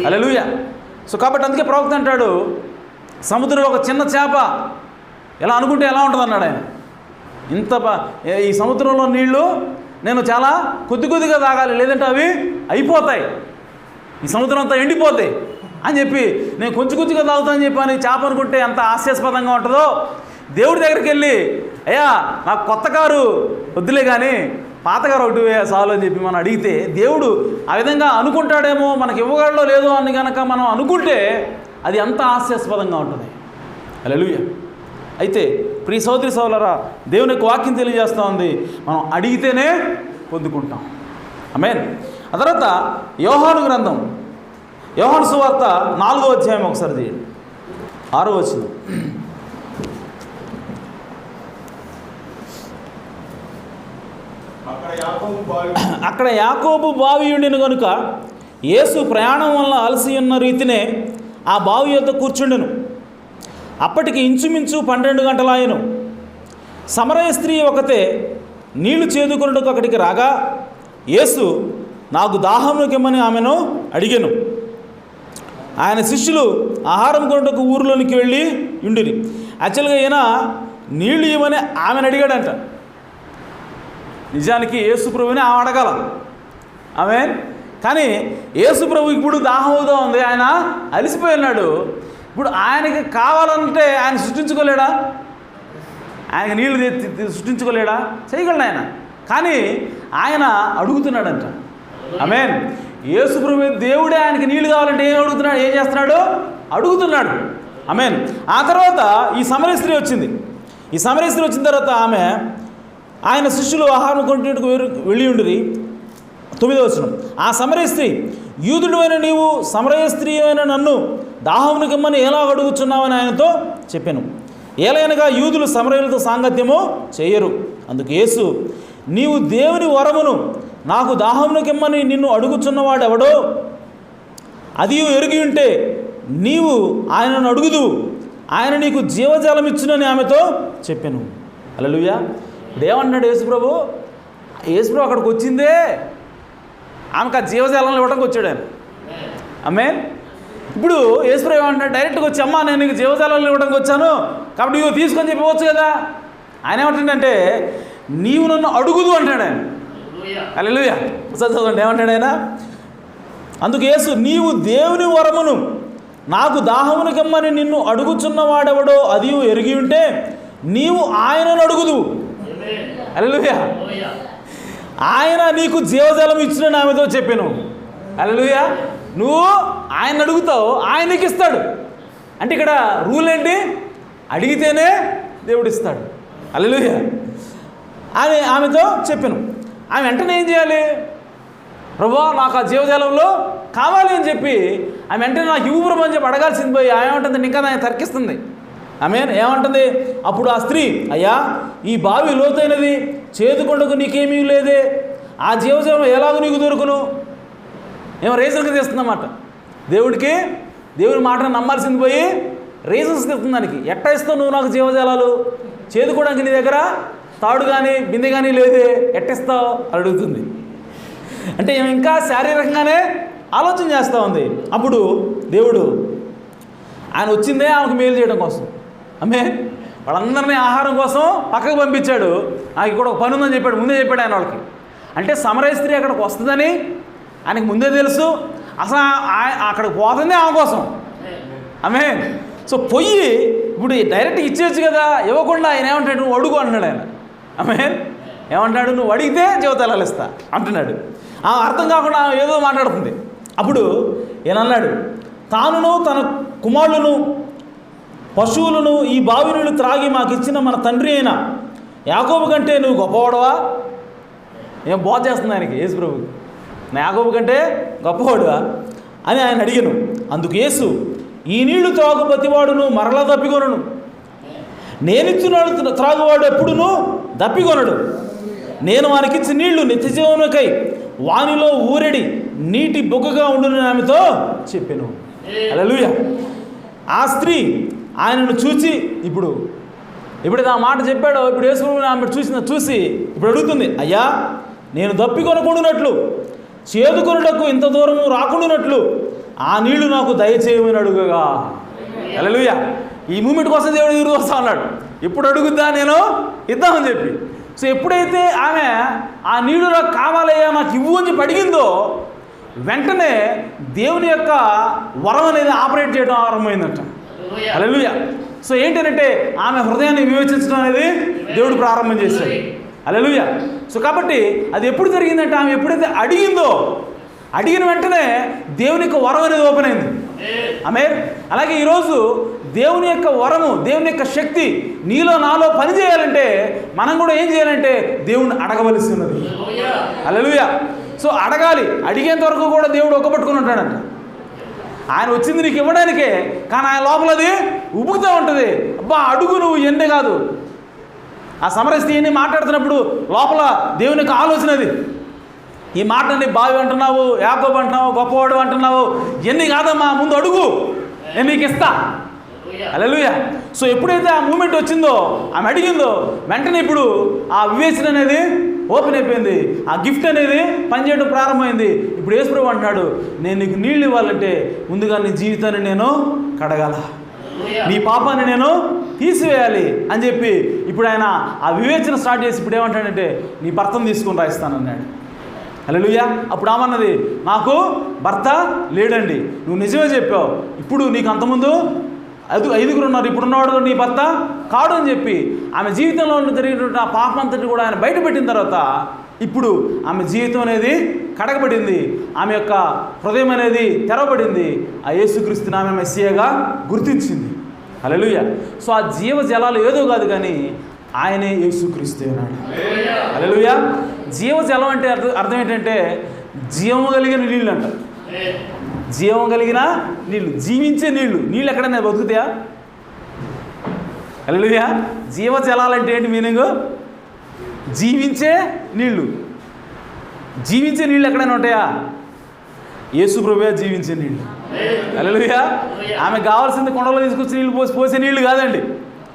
హల్లెలూయా. సో కాబట్టి అందుకే ప్రవక్త అంటాడు, సముద్రంలో ఒక చిన్న చేప ఎలా అనుకుంటే ఎలా ఉంటుంది అన్నాడు ఆయన. ఈ సముద్రంలో నీళ్లు నేను చాలా కొద్ది కొద్దిగా తాగాలి, లేదంటే అవి అయిపోతాయి, ఈ సముద్రం అంతా ఎండిపోతాయి అని చెప్పి నేను కొంచెం కొంచెంగా తాగుతానని చెప్పి అని చేప అనుకుంటే ఎంత హాస్యాస్పదంగా ఉంటుందో, దేవుడి దగ్గరికి వెళ్ళి అయ్యా నాకు కొత్త కారు వద్దులే కానీ పాత కారు ఒకటి చాలు అని చెప్పి మనం అడిగితే దేవుడు ఆ విధంగా అనుకుంటాడేమో, మనకి ఇవ్వగలడో లేదో అని కనుక మనం అనుకుంటే అది ఎంత హాస్యాస్పదంగా ఉంటుంది. హల్లెలూయా. అయితే ప్రియ సోదరి సోదరులారా, దేవుని యొక్క వాక్యం తెలియజేస్తూ ఉంది, మనం అడిగితేనే పొందుకుంటాం. ఆమేన్. ఆ తర్వాత యోహాను గ్రంథం యోహాను సువార్త 4వ అధ్యాయం ఒకసారి తీయండి, 6వ వచనం. అక్కడ యాకోబు బావి ఉండిన కనుక యేసు ప్రయాణం వల్ల అలసి ఉన్న రీతినే ఆ బావి యొద్ద కూర్చుండెను. అప్పటికి ఇంచుమించు 12 గంటలాయను. సమరయ స్త్రీ ఒకతే నీళ్లు చేదుకొనుటకు అక్కడికి రాగా యేసు నాకు దాహమునకిమ్మని ఆమెను అడిగాను. ఆయన శిష్యులు ఆహారం కొనుటకు ఊరిలోనికి వెళ్ళి ఉండిరి. యాక్చువల్గా ఈయన నీళ్లు ఇవ్వమని ఆమెను అడిగాడంట. నిజానికి యేసు ప్రభుని ఆమె అడగాల ఆమె, కానీ యేసు ప్రభు ఇప్పుడు దాహం అవుతా ఉంది, ఆయన అలిసిపోయినాడు. ఇప్పుడు ఆయనకి కావాలంటే ఆయన సృష్టించుకోలేడా? ఆయనకి నీళ్లు సృష్టించుకోలేడా? చేయగలడు ఆయన, కానీ ఆయన అడుగుతున్నాడంట. ఆమేన్. యేసు ప్రభు దేవుడే ఆయనకి నీళ్లు కావాలంటే ఏం అడుగుతున్నాడు, ఏం చేస్తున్నాడు? అడుగుతున్నాడు. ఆమేన్. ఆ తర్వాత ఈ సమరయ స్త్రీ వచ్చింది. ఈ సమరయ స్త్రీ వచ్చిన తర్వాత ఆయన శిష్యులు ఆహారం కొనుటకు వెళ్ళి ఉండిరి. 9వ వచనం. ఆ సమరయ స్త్రీ, యూదుడు అయిన నీవు సమరయ స్త్రీ అయిన నన్ను దాహమునికిమ్మని ఎలా అడుగుచున్నావని ఆయనతో చెప్పాను. ఏలైనగా యూదులు సమరయులతో సాంగత్యము చేయరు. అందుకు యేసు, నీవు దేవుని వరమును నాకు దాహమునికిమ్మని నిన్ను అడుగుచున్నవాడెవడో అది ఎరిగి ఉంటే నీవు ఆయనను అడుగుదు, ఆయన నీకు జీవజలం ఇచ్చునని ఆమెతో చెప్పాను. హల్లెలూయా. ఇప్పుడు ఏమంటున్నాడు యేసుప్రభు? యేసుప్రభు అక్కడికి వచ్చిందే ఆమెకు ఆ జీవజాలను ఇవ్వడానికి వచ్చాడు ఆయన. ఆమేన్. ఇప్పుడు యేసుప్రభు ఏమంటున్నాడు? డైరెక్ట్గా వచ్చి, అమ్మా నేను నీకు జీవజాలను ఇవ్వడానికి వచ్చాను కాబట్టి ఇవి తీసుకొని చెప్పవచ్చు కదా. ఆయన ఏమంటాడంటే నీవు నన్ను అడుగుదు అంటాడు ఆయన. హల్లెలూయా. చదవండి ఏమంటాడు ఆయన. అందుకు యేసు, నీవు దేవుని వరమును నాకు దాహమునికిమ్మని నిన్ను అడుగుచున్నవాడెవడో అది ఎరిగి ఉంటే నీవు ఆయనను అడుగుదు. హల్లెలూయా. ఆయన నీకు జీవజలం ఇచ్చిన ఆమెతో చెప్పాను. హల్లెలూయా. నువ్వు ఆయన అడుగుతావు, ఆయనకి ఇస్తాడు. అంటే ఇక్కడ రూల్ ఏంటి? అడిగితేనే దేవుడు ఇస్తాడు. హల్లెలూయా. అని ఆమెతో చెప్పాను. ఆమె వెంటనే ఏం చేయాలి? ప్రభువా నాకు ఆ జీవజలంలో కావాలి అని చెప్పి ఆమె వెంటనే నాకు ఇవ్వు ప్రభు అని చెప్పి అడగాల్సింది పోయి ఆమె ఏమంటుంది? ఇంకా ఆయన తర్కిస్తుంది. ఆమె ఏమంటుంది? అప్పుడు ఆ స్త్రీ, అయ్యా ఈ బావి లోతైనది, చేదుకొండకు నీకేమీ లేదే, ఆ జీవజలం ఎలాగో నీకు దొరుకును? ఏమో రీజన్గా తీస్తుందన్నమాట. దేవుని మాటను నమ్మాల్సింది పోయి రీజన్స్ తీస్తుంది దానికి. ఎట్టా ఇస్తావు నువ్వు నాకు జీవజలాలు? చేదుకోవడానికి నీ దగ్గర తాడు కానీ బిందె కానీ లేదే, ఎట్టిస్తావు అడుగుతుంది. అంటే ఏమి ఇంకా శారీరకంగానే ఆలోచన చేస్తూ ఉంది. అప్పుడు దేవుడు ఆయన వచ్చిందే ఆమెకు మేలు చేయడం కోసం. వాళ్ళందరినీ ఆహారం కోసం పక్కకు పంపించాడు. నాకు ఇక్కడ ఒక పని ఉందని చెప్పాడు, ముందే చెప్పాడు ఆయన వాళ్ళకి. అంటే సమరయ స్త్రీ అక్కడికి వస్తుందని ఆయనకు ముందే తెలుసు. అసలు అక్కడికి పోతుందే ఆమె కోసం. సో పొయ్యి ఇప్పుడు డైరెక్ట్ ఇచ్చేయచ్చు కదా, ఇవ్వకుండా ఆయన ఏమంటాడు? నువ్వు అడుగు అంటున్నాడు ఆయన. ఏమంటాడు? నువ్వు అడిగితే జీవజలాలు ఇస్తా అంటున్నాడు. అర్థం కాకుండా ఏదో మాట్లాడుతుంది. అప్పుడు ఈయన అన్నాడు, తానును తన కుమారులను పశువులను ఈ బావి నీళ్ళు త్రాగి మాకు ఇచ్చిన మన తండ్రి అయిన యాకోబు కంటే నువ్వు గొప్పవాడవా? ఏం బోధ చేస్తుంది ఆయనకి యేసు ప్రభుకి. నా యాకోబు కంటే గొప్పవాడువా అని ఆయన అడిగాను. అందుకు యేసు, ఈ నీళ్లు త్రాగు ప్రతివాడును మరలా దప్పికొనను, నేనిచ్చిన త్రాగువాడు ఎప్పుడునూ దప్పికొనడు. నేను వానికిచ్చి నీళ్లు నిత్యజీవమునకై వానిలో ఊరెడి నీటి బొగ్గగా ఉండును ఆమెతో చెప్పాను. హల్లెలూయా. ఆ స్త్రీ ఆయనను చూసి ఎప్పుడైతే ఆ మాట చెప్పాడో ఇప్పుడు యేసుప్రభుని ఆమె చూసి ఇప్పుడు అడుగుతుంది, అయ్యా నేను దప్పికొనకుండునట్లు చేదుకొనుటకు ఇంత దూరము రాకుండానట్లు ఆ నీళ్లు నాకు దయచేయమని అడుగగా. హల్లెలూయా. ఈ మూమెంట్ కోసం దేవుడు ఎదురు వస్తా ఉన్నాడు. ఎప్పుడు అడుగుద్దా నేను ఇద్దామని చెప్పి. సో ఎప్పుడైతే ఆమె ఆ నీళ్లు నాకు కావాలయ్యా నాకు ఇవ్వు అని చెప్పి అడిగిందో వెంటనే దేవుని యొక్క వరం అనేది ఆపరేట్ చేయడం ఆరంభమైందంట. హల్లెలూయా. సో ఏంటంటే ఆమె హృదయాన్ని వివేచించడం అనేది దేవుడు ప్రారంభం చేశాడు. హల్లెలూయా. సో కాబట్టి అది ఎప్పుడు జరిగిందంటే ఆమె ఎప్పుడైతే అడిగిన వెంటనే దేవుని యొక్క వరం అనేది ఓపెన్ అయింది. అలాగే ఈరోజు దేవుని యొక్క వరము, దేవుని యొక్క శక్తి నీలో నాలో పనిచేయాలంటే మనం కూడా ఏం చేయాలంటే దేవుణ్ణి అడగవలసి ఉన్నది. హల్లెలూయా. సో అడగాలి. అడిగేంత వరకు కూడా దేవుడు ఒక్కపట్టుకుని ఉంటాడంట. ఆయన వచ్చింది నీకు ఇవ్వడానికే, కానీ ఆయన లోపల అది ఉబుకుతూ ఉంటుంది. అబ్బా అడుగు నువ్వు ఎన్నే కాదు. ఆ సమరయ స్త్రీని మాట్లాడుతున్నప్పుడు లోపల దేవునికి ఆలోచన అది, ఈ మాటని బావి అంటున్నావు, యాకోబు అంటున్నావు, గొప్పవాడు అంటున్నావు, ఎన్ని కాదమ్మా, ముందు అడుగు, నేను నీకు ఇస్తా. హల్లెలూయా. సో ఎప్పుడైతే ఆ మూమెంట్ వచ్చిందో, ఆమె అడిగిందో, వెంటనే ఇప్పుడు ఆ వివేచన అనేది ఓపెన్ అయిపోయింది, ఆ గిఫ్ట్ అనేది పనిచేయడం ప్రారంభమైంది. ఇప్పుడు యేసుప్రభువు అంటున్నాడు, నేను నీకు నీళ్ళు ఇవ్వాలంటే ముందుగా నీ జీవితాన్ని నేను కడగాల, నీ పాపాన్ని నేను తీసివేయాలి అని చెప్పి ఇప్పుడు ఆయన ఆ వివేచన స్టార్ట్ చేసి ఇప్పుడు ఏమంటాడంటే, నీ భర్తను తీసుకొని రాయిస్తానన్నాడు. హల్లెలూయా. అప్పుడు ఆమన్నది, నాకు భర్త లేడండి. నువ్వు నిజమే చెప్పావు, ఇప్పుడు నీకు అంతకుముందు 5 ఉన్నారు, ఇప్పుడున్నవాడు నీ భర్త కాడు అని చెప్పి ఆమె జీవితంలో జరిగినటువంటి ఆ పాపం అంతటి కూడా ఆయన బయటపెట్టిన తర్వాత ఇప్పుడు ఆమె జీవితం అనేది కడగబడింది, ఆమె యొక్క హృదయం అనేది తెరవబడింది, ఆ యేసుక్రీస్తుని ఆమె మెస్సియాగా గుర్తించింది. హల్లెలూయా. సో ఆ జీవ జలాలు ఏదో కాదు కానీ ఆయనే యేసుక్రీస్తు అన్నాడు. హల్లెలూయా. జీవజలం అంటే అర్థం ఏంటంటే జీవము కలిగిన నీళ్ళు అంట. జీవం కలిగిన నీళ్ళు, జీవించే నీళ్ళు. నీళ్ళు ఎక్కడైనా బతుకుతాయా? హల్లెలూయా. జీవజలాలంటే ఏంటి మీనింగ్? జీవించే నీళ్ళు. జీవించే నీళ్ళు ఎక్కడైనా ఉంటాయా? యేసు ప్రభువే జీవించే నీళ్ళు. హల్లెలూయా. ఆమె కావాల్సింది కొండలో తీసుకొచ్చి నీళ్ళు పోసే నీళ్ళు కాదండి.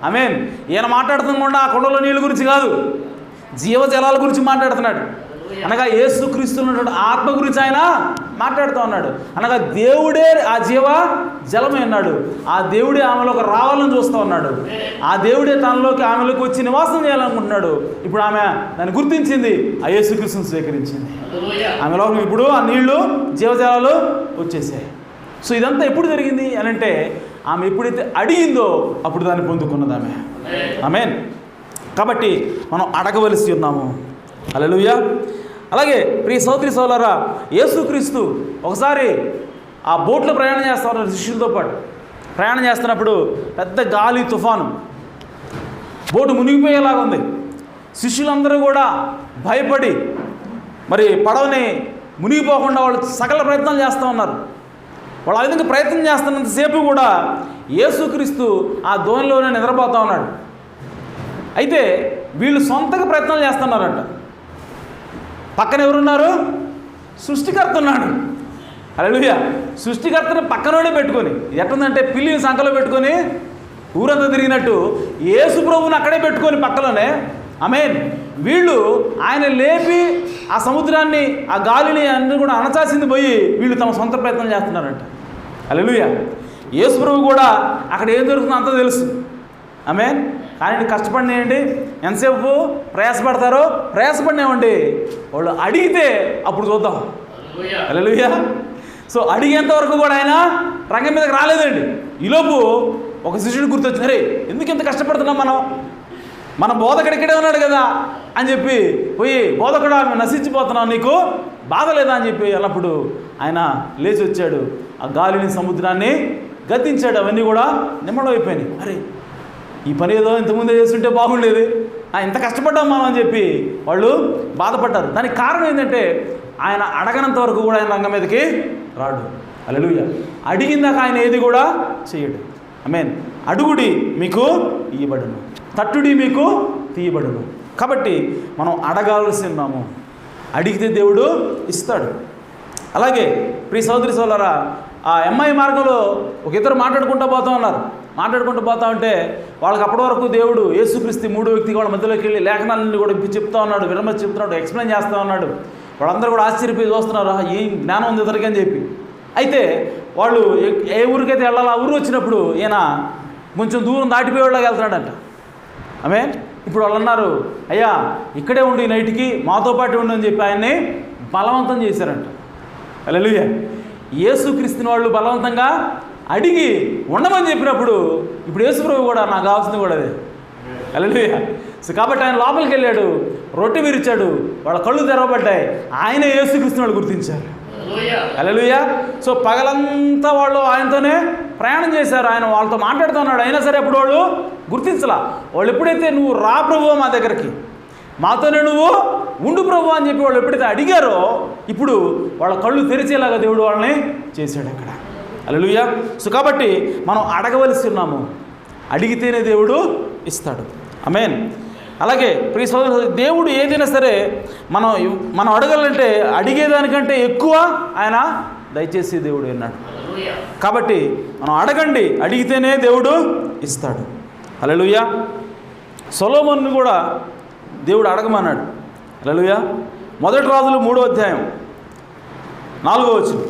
ఆమేన్. ఈయన మాట్లాడుతున్నా ఆ కొండలో నీళ్ళ గురించి కాదు, జీవజలాల గురించి మాట్లాడుతున్నాడు. అనగా యేసుక్రీస్తులో ఉన్నటువంటి ఆత్మ గురించి ఆయన మాట్లాడుతూ ఉన్నాడు. అనగా దేవుడే ఆ జీవ జలమే అన్నాడు. ఆ దేవుడే ఆమెలోకి రావాలని చూస్తూ ఉన్నాడు. ఆ దేవుడే తనలోకి ఆమెలోకి వచ్చి నివాసం చేయాలనుకుంటున్నాడు. ఇప్పుడు ఆమె దాన్ని గుర్తించింది, ఆ యేసుక్రీస్తుని స్వీకరించింది. ఆమెలోకి ఇప్పుడు ఆ నీళ్లు జీవజలాలు వచ్చేసాయి. సో ఇదంతా ఎప్పుడు జరిగింది అని అంటే, ఆమె ఎప్పుడైతే అడిగిందో అప్పుడు దాన్ని పొందుకున్నది ఆమె. ఆమేన్. కాబట్టి మనం అడగవలసి ఉన్నాము. హల్లెలూయా. అలాగే ప్రియ సోదరి సోదరులారా, యేసుక్రీస్తు ఒకసారి ఆ బోట్లో ప్రయాణం చేస్తూ ఉన్నారు శిష్యులతో పాటు. ప్రయాణం చేస్తున్నప్పుడు పెద్ద గాలి తుఫాను, బోటు మునిగిపోయేలాగా ఉంది. శిష్యులందరూ కూడా భయపడి మరి పడవని మునిగిపోకుండా వాళ్ళు సకల ప్రయత్నాలు చేస్తూ ఉన్నారు. వాళ్ళు ఆ విధంగా ప్రయత్నం చేస్తున్నంతసేపు కూడా యేసుక్రీస్తు ఆ దోణిలోనే నిద్రపోతూ ఉన్నాడు. అయితే వీళ్ళు సొంతగా ప్రయత్నాలు చేస్తున్నారంట. పక్కన ఎవరున్నారు? సృష్టికర్త ఉన్నాడు. హల్లెలూయా. సృష్టికర్తని పక్కనోనే పెట్టుకొని, ఎట్టుందంటే పిల్లిని సంకలో పెట్టుకొని ఊరంతా తిరిగినట్టు యేసు ప్రభువుని అక్కడే పెట్టుకొని పక్కలోనే. ఆమేన్. వీళ్ళు ఆయన లేపి ఆ సముద్రాన్ని, ఆ గాలిని అన్ని కూడా అణచాల్సింది పోయి వీళ్ళు తమ సొంత ప్రయత్నం చేస్తున్నారంట. హల్లెలూయా. యేసు ప్రభువు కూడా అక్కడ ఏం జరుగుతుందో అంతా తెలుసు. ఆమేన్. కానీ కష్టపడినేయండి, ఎంతసేపు ప్రయాసపడతారో ప్రయాసపడినేవ్వండి, వాళ్ళు అడిగితే అప్పుడు చూద్దాం. హల్లెలూయా. సో అడిగేంత వరకు కూడా ఆయన రంగం మీదకి రాలేదండి. ఈలోపు ఒక శిష్యుడు గుర్తొచ్చి, అరే ఎందుకు ఇంత కష్టపడుతున్నాం మన బోధకుడు ఇక్కడే ఉన్నాడు కదా అని చెప్పి పోయి, బోధకుడు ఆమె నశించిపోతున్నాం, నీకు బాధ లేదా అని చెప్పి అన్నప్పుడు ఆయన లేచి వచ్చాడు, ఆ గాలిని సముద్రాన్ని గద్దించాడు. అవన్నీ కూడా నిమ్మడం అయిపోయినాయి. అరే ఈ పని ఏదో ఇంతకుముందే చేస్తుంటే బాగుండేది, ఇంత కష్టపడ్డాం మనం అని చెప్పి వాళ్ళు బాధపడ్డారు. దానికి కారణం ఏంటంటే ఆయన అడగనంత వరకు కూడా ఆయన రంగం మీదకి రాడు. హల్లెలూయా. అడిగిందాక ఆయన ఏది కూడా చేయడు. ఆమేన్. అడుగుడి మీకు ఇయ్యబడును, తట్టుడి మీకు తీయబడును. కాబట్టి మనం అడగాల్సి ఉన్నాము, అడిగితే దేవుడు ఇస్తాడు. అలాగే ప్రియ సోదరి సోదరులారా, ఆ ఎంఐ మార్గంలో ఒక ఇద్దరు మాట్లాడుకుంటూ పోతూ ఉన్నారు. మాట్లాడుకుంటూ పోతా ఉంటే వాళ్ళకి అప్పటి వరకు దేవుడు యేసుక్రీస్తు 3వ వ్యక్తిగా వాళ్ళ మధ్యలోకి వెళ్ళి లేఖనాలన్నీ కూడా చెప్తా ఉన్నాడు, విరమతి చెప్తున్నాడు, ఎక్స్ప్లెయిన్ చేస్తూ ఉన్నాడు. వాళ్ళందరూ కూడా ఆశ్చర్యపోయి చూస్తున్నారు, ఏం జ్ఞానం ఉంది ఇతనికి అని చెప్పి. అయితే వాళ్ళు ఏ ఊరికైతే వెళ్ళాలో ఆ ఊరు వచ్చినప్పుడు ఈయన కొంచెం దూరం దాటిపోయేలాగా వెళ్తున్నాడంట. ఆమేన్. ఇప్పుడు వాళ్ళు అన్నారు, అయ్యా ఇక్కడే ఉండి నైట్కి మాతో పాటు ఉండు అని చెప్పి ఆయన్ని బలవంతం చేశారంట. హల్లెలూయా. యేసుక్రీస్తుని వాళ్ళు బలవంతంగా అడిగి ఉండమని చెప్పినప్పుడు ఇప్పుడు యేసుప్రభువు కూడా నాకు కావాల్సింది కూడా అదే. హల్లెలూయా. సో కాబట్టి ఆయన లోపలికి వెళ్ళాడు, రొట్టె విరిచాడు, వాళ్ళ కళ్ళు తెరవబడ్డాయి, ఆయనే యేసుక్రీస్తుని వాళ్ళు గుర్తించారు. హల్లెలూయా. సో పగలంతా వాళ్ళు ఆయనతోనే ప్రయాణం చేశారు, ఆయన వాళ్ళతో మాట్లాడుతున్నాడు. అయినా సరే అప్పుడు వాళ్ళు గుర్తించలా. వాళ్ళు ఎప్పుడైతే నువ్వు రా ప్రభువా మా దగ్గరికి, మాతోనే నువ్వు ఉండు ప్రభు అని చెప్పి వాళ్ళు ఎప్పుడైతే అడిగారో ఇప్పుడు వాళ్ళ కళ్ళు తెరిచేలాగా దేవుడు వాళ్ళని చేశాడు అక్కడ. హల్లెలూయా. సో కాబట్టి మనం అడగవలసి ఉన్నాము, అడిగితేనే దేవుడు ఇస్తాడు. ఆమేన్. అలాగే ప్రియ సోదరులు, దేవుడు ఏదైనా సరే మనం అడగాలంటే అడిగేదానికంటే ఎక్కువ ఆయన దయచేసి దేవుడు అన్నాడు. కాబట్టి మనం అడగండి, అడిగితేనే దేవుడు ఇస్తాడు. హల్లెలూయా. సొలొమోనును కూడా దేవుడు అడగమన్నాడు. హల్లెలూయా. మొదటి రాజులు 3వ అధ్యాయం 4వ వచనం.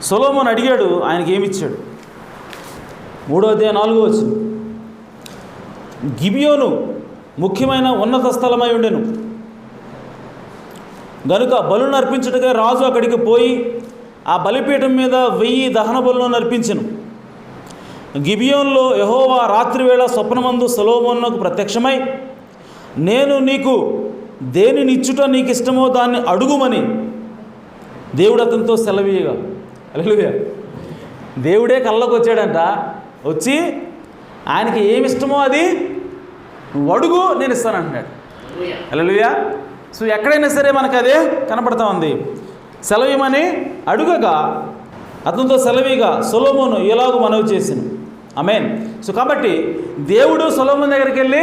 సొలొమోను అడిగాడు, ఆయనకి ఏమిచ్చాడు? 3వ అధ్యాయం 4వ వచనం. గిబియోను ముఖ్యమైన ఉన్నత స్థలమై ఉండెను గనుక బలులను అర్పించుటగా రాజు అక్కడికి పోయి ఆ బలిపీఠం మీద 1000 దహన బలులను అర్పించెను. గిబియోన్లో యెహోవా రాత్రివేళ స్వప్నమందు సొలొమోనునకు ప్రత్యక్షమై, నేను నీకు దేనిని ఇచ్చుట నీకు ఇష్టమో దాన్ని అడుగుమని దేవుడు అతనితో సెలవీయగా. హల్లెలూయా. దేవుడే కళ్ళకు వచ్చాడంట, వచ్చి ఆయనకి ఏమి ఇష్టమో అది నువ్వు అడుగు, నేను ఇస్తానంటున్నాడు. హల్లెలూయా. సో ఎక్కడైనా సరే మనకు అదే కనపడతా ఉంది. సెలవీయమని అడుగగా అతనితో సెలవీగా సొలొమోను ఎలాగూ మనవి చేసాను. ఆమేన్. సో కాబట్టి దేవుడు సొలొమోను దగ్గరికి వెళ్ళి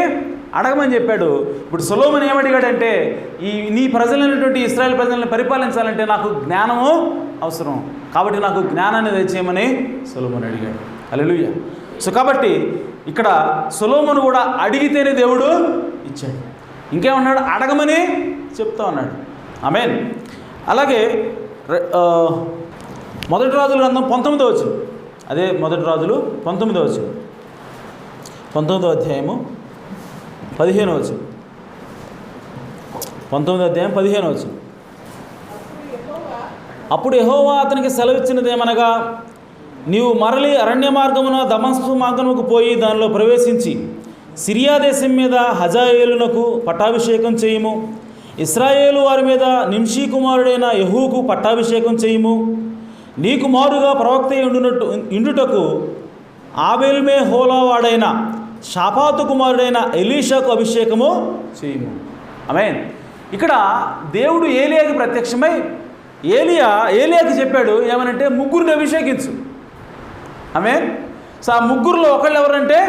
అడగమని చెప్పాడు. ఇప్పుడు సొలొమోను ఏమడిగాడంటే, నీ ప్రజలైనటువంటి ఇశ్రాయేల్ ప్రజలను పరిపాలించాలంటే నాకు జ్ఞానము అవసరం, కాబట్టి నాకు జ్ఞానాన్ని దయచేయమని సొలొమోను అడిగాడు. హల్లెలూయా. సో కాబట్టి ఇక్కడ సొలొమోను కూడా అడిగితేనే దేవుడు ఇచ్చాడు. ఇంకేమన్నాడు? అడగమని చెప్తా ఉన్నాడు. ఆమేన్. అలాగే మొదటి రాజుల గ్రంథం 19వ వచనం, అదే మొదటి రాజులు 19వ వచనం, 19వ అధ్యాయము 15వ వచనం, 19వ అధ్యాయం 15వ వచనం. అప్పుడు యెహోవా అతనికి సెలవిచ్చినదేమనగా, నీవు మరలి అరణ్య మార్గమున దమస్కు మార్గముకు పోయి దానిలో ప్రవేశించి సిరియా దేశం మీద హజాయేలునకు పట్టాభిషేకం చేయుము. ఇశ్రాయేలు వారి మీద నింషీ కుమారుడైన యెహూకు పట్టాభిషేకం చేయుము. నీకు మారుగా ప్రవక్త ఇండుటకు ఆబేల్మే హోలావాడైన షాపాతు కుమారుడైన ఎలీషాకు అభిషేకము చేయుము. ఆమేన్. ఇక్కడ దేవుడు ఏలియాకి ప్రత్యక్షమై ఏలియాకి చెప్పాడు ఏమనంటే, ముగ్గురిని అభిషేకించు. ఆమేన్. సో ఆ ముగ్గురులో ఒకళ్ళు ఎవరంటే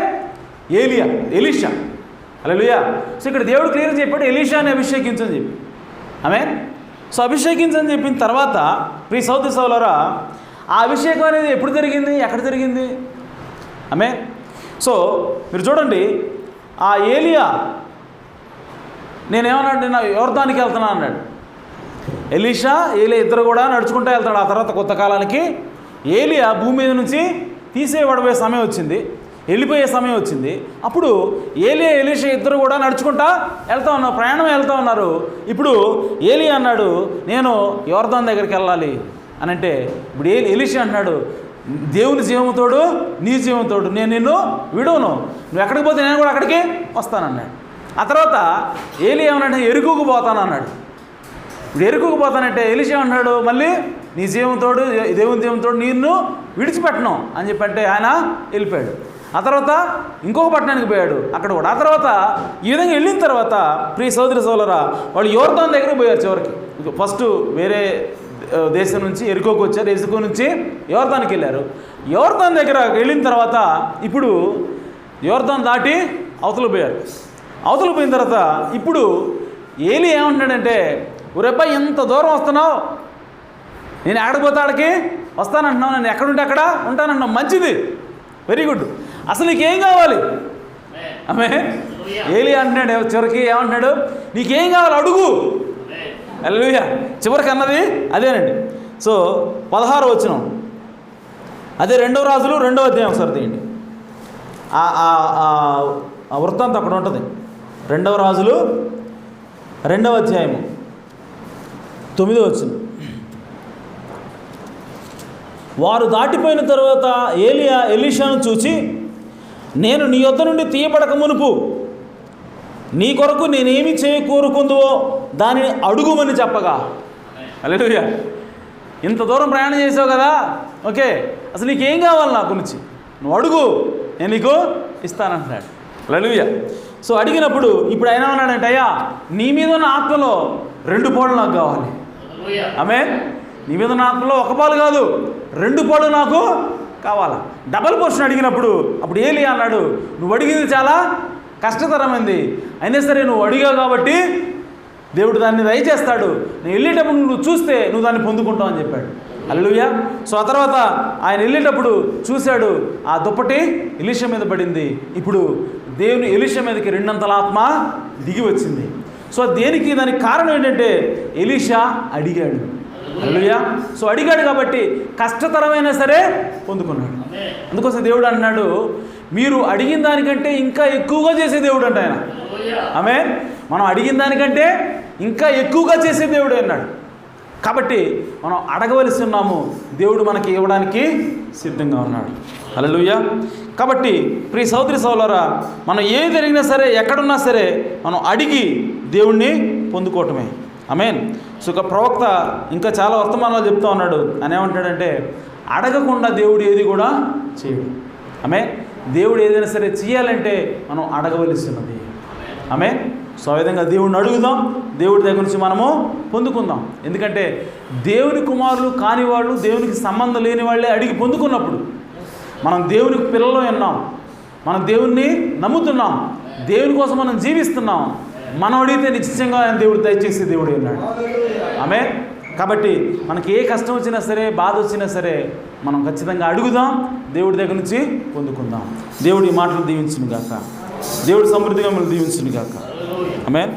ఎలీషా. హల్లెలూయా. సో ఇక్కడ దేవుడు క్లియర్గా చెప్పాడు, ఎలీషాని అభిషేకించని చెప్పి. ఆమేన్. సో అభిషేకించని చెప్పిన తర్వాత ప్రియ సోదర సోదరులారా, ఆ అభిషేకం అనేది ఎప్పుడు జరిగింది, ఎక్కడ జరిగింది? ఆమేన్. సో మీరు చూడండి, ఆ ఏలియా నేనేమన్నాడు, నేను యోర్దానికి వెళ్తున్నాను అన్నాడు. ఎలీషా ఏలియా ఇద్దరు కూడా నడుచుకుంటూ వెళ్తాడు. ఆ తర్వాత కొత్త కాలానికి ఏలియా భూమి మీద నుంచి తీసేయబడిపోయే సమయం వచ్చింది, వెళ్ళిపోయే సమయం వచ్చింది. అప్పుడు ఎలీషా ఇద్దరు కూడా నడుచుకుంటా ప్రయాణం వెళ్తూ ఉన్నారు. ఇప్పుడు ఏలియా అన్నాడు, నేను యోర్దాను దగ్గరికి వెళ్ళాలి అని అంటే, ఇప్పుడు ఎలీషా అంటున్నాడు, దేవుని జీవముతోడు నీ జీవముతోడు నేను నిన్ను విడవను, నువ్వు ఎక్కడికి పోతే నేను కూడా అక్కడికి వస్తానన్నాడు. ఆ తర్వాత ఏలియా ఏమన్నాడు, ఎరుకుకు పోతాను అన్నాడు. ఇప్పుడు ఎరుకుకు పోతానంటే ఎలీషా అన్నాడు, మళ్ళీ నీ జీవంతోడు దేవుని జీవంతోడు నిన్ను విడిచిపెట్టను అని చెప్పంటే ఆయన వెళ్ళిపోయాడు. ఆ తర్వాత ఇంకొక పట్టణానికి పోయాడు, అక్కడ కూడా. ఆ తర్వాత ఈ విధంగా వెళ్ళిన తర్వాత ప్రియ సోదరి సోదరులారా, వాళ్ళు యోర్దాను దగ్గరకు పోయారు. చివరికి ఫస్ట్ వేరే దేశం నుంచి ఎరుకోకు వచ్చారు, ఎరుకో నుంచి యోర్దానికి వెళ్ళారు. యోర్దాను దగ్గర వెళ్ళిన తర్వాత ఇప్పుడు యోర్దాను దాటి అవతల పోయారు. అవతల పోయిన తర్వాత ఇప్పుడు ఏలి ఏమంటున్నాడంటే, ఒరేబ్బాయి ఎంత దూరం వస్తున్నావు, నేను ఎక్కడికి ఆడికి వస్తానంటున్నావు, నేను ఎక్కడుంటే అక్కడ ఉంటానంటున్నావు, మంచిది, వెరీ గుడ్, అసలు నీకేం కావాలి? ఆమె ఏలి అంటున్నాడు చివరికి, ఏమంటున్నాడు, నీకేం కావాలి అడుగు. హల్లెలూయా. చివరికి అన్నది అదేనండి. సో 16వ వచనం, అదే 2వ రాజులు 2వ అధ్యాయం ఒకసారి తీయండి. ఆ వృత్తాంతం అక్కడ ఉంటుంది. 2వ రాజులు 2వ అధ్యాయము 9వ వచనం. వారు దాటిపోయిన తర్వాత ఏలియా ఎలీషాను చూచి, నేను నీ యొద్ద నుండి తీయబడక మునుపు నీ కొరకు నేనేమి కోరుకుందువో దానిని అడుగుమని చెప్పగా. హల్లెలూయా. ఇంత దూరం ప్రయాణం చేసావు కదా, ఓకే, అసలు నీకేం కావాలి నాకు నుంచి, నువ్వు అడుగు, నేను నీకు ఇస్తానంటున్నాడు. హల్లెలూయా. సో అడిగినప్పుడు ఇప్పుడు ఆయన ఏమన్నాడంటే, అయ్యా నీ మీద ఉన్న ఆత్మలో 2 పోళ్ళు నాకు కావాలి. ఆమేన్. నీ మీద నాకులో ఒక పాలు కాదు 2 పాలు నాకు కావాలా. డబల్ పోర్షన్ అడిగినప్పుడు అప్పుడు ఏలియా అన్నాడు, నువ్వు అడిగింది చాలా కష్టతరమైంది, అయినా సరే నువ్వు అడిగావు కాబట్టి దేవుడు దాన్ని దయచేస్తాడు, నేను వెళ్ళేటప్పుడు నువ్వు చూస్తే నువ్వు దాన్ని పొందుకుంటావు అని చెప్పాడు. హల్లెలూయా. సో ఆ తర్వాత ఆయన వెళ్ళేటప్పుడు చూశాడు, ఆ దుప్పటి ఎలీషా మీద పడింది. ఇప్పుడు దేవుని ఎలీషా మీదకి 2 అంతల ఆత్మ దిగి వచ్చింది. సో దేనికి, దానికి కారణం ఏంటంటే ఎలీషా అడిగాడు. హల్లెలూయా. సో అడిగాడు కాబట్టి కష్టతరమైనా సరే పొందుకున్నాడు. అందుకోసం దేవుడు అన్నాడు, మీరు అడిగిన దానికంటే ఇంకా ఎక్కువగా చేసే దేవుడు అంట ఆయన. ఆమేన్. మనం అడిగిన దానికంటే ఇంకా ఎక్కువగా చేసే దేవుడు అన్నాడు. కాబట్టి మనం అడగవలసి ఉన్నాము, దేవుడు మనకి ఇవ్వడానికి సిద్ధంగా ఉన్నాడు. హల్లెలూయా. కాబట్టి ప్రియ సహోదరి సహోదరులారా, మనం ఏది జరిగినా సరే, ఎక్కడున్నా సరే మనం అడిగి దేవుణ్ణి పొందుకోవటమే. ఆమేన్. సో ఒక ప్రవక్త ఇంకా చాలా వర్తమానాలు చెప్తూ ఉన్నాడు. ఆయన ఏమంటాడంటే, అడగకుండా దేవుడు ఏది కూడా చేయడు. ఆమేన్. దేవుడు ఏదైనా సరే చేయాలంటే మనం అడగవలసి ఉన్నది. ఆమేన్. సో ఆ విధంగా దేవుడిని అడుగుదాం, దేవుడి దగ్గర నుంచి మనము పొందుకుందాం. ఎందుకంటే దేవుని కుమారులు కాని వాళ్ళు, దేవునికి సంబంధం లేని వాళ్ళే అడిగి పొందుకున్నప్పుడు మనం దేవునికి పిల్లలు ఉన్నాం, మనం దేవుణ్ణి నమ్ముతున్నాం, దేవుని కోసం మనం జీవిస్తున్నాం. మనం అడిగితే నిశ్చయంగా ఆయన దేవుడు దయచేసి దేవుడు ఉన్నాడు. ఆమేన్. కాబట్టి మనకి ఏ కష్టం వచ్చినా సరే, బాధ వచ్చినా సరే మనం ఖచ్చితంగా అడుగుదాం, దేవుడి దగ్గర నుంచి పొందుకుందాం. దేవుడి మాటలు దీవించును గాక, దేవుడి సమృద్ధిగా మనం దీవించును గాక. ఆమేన్.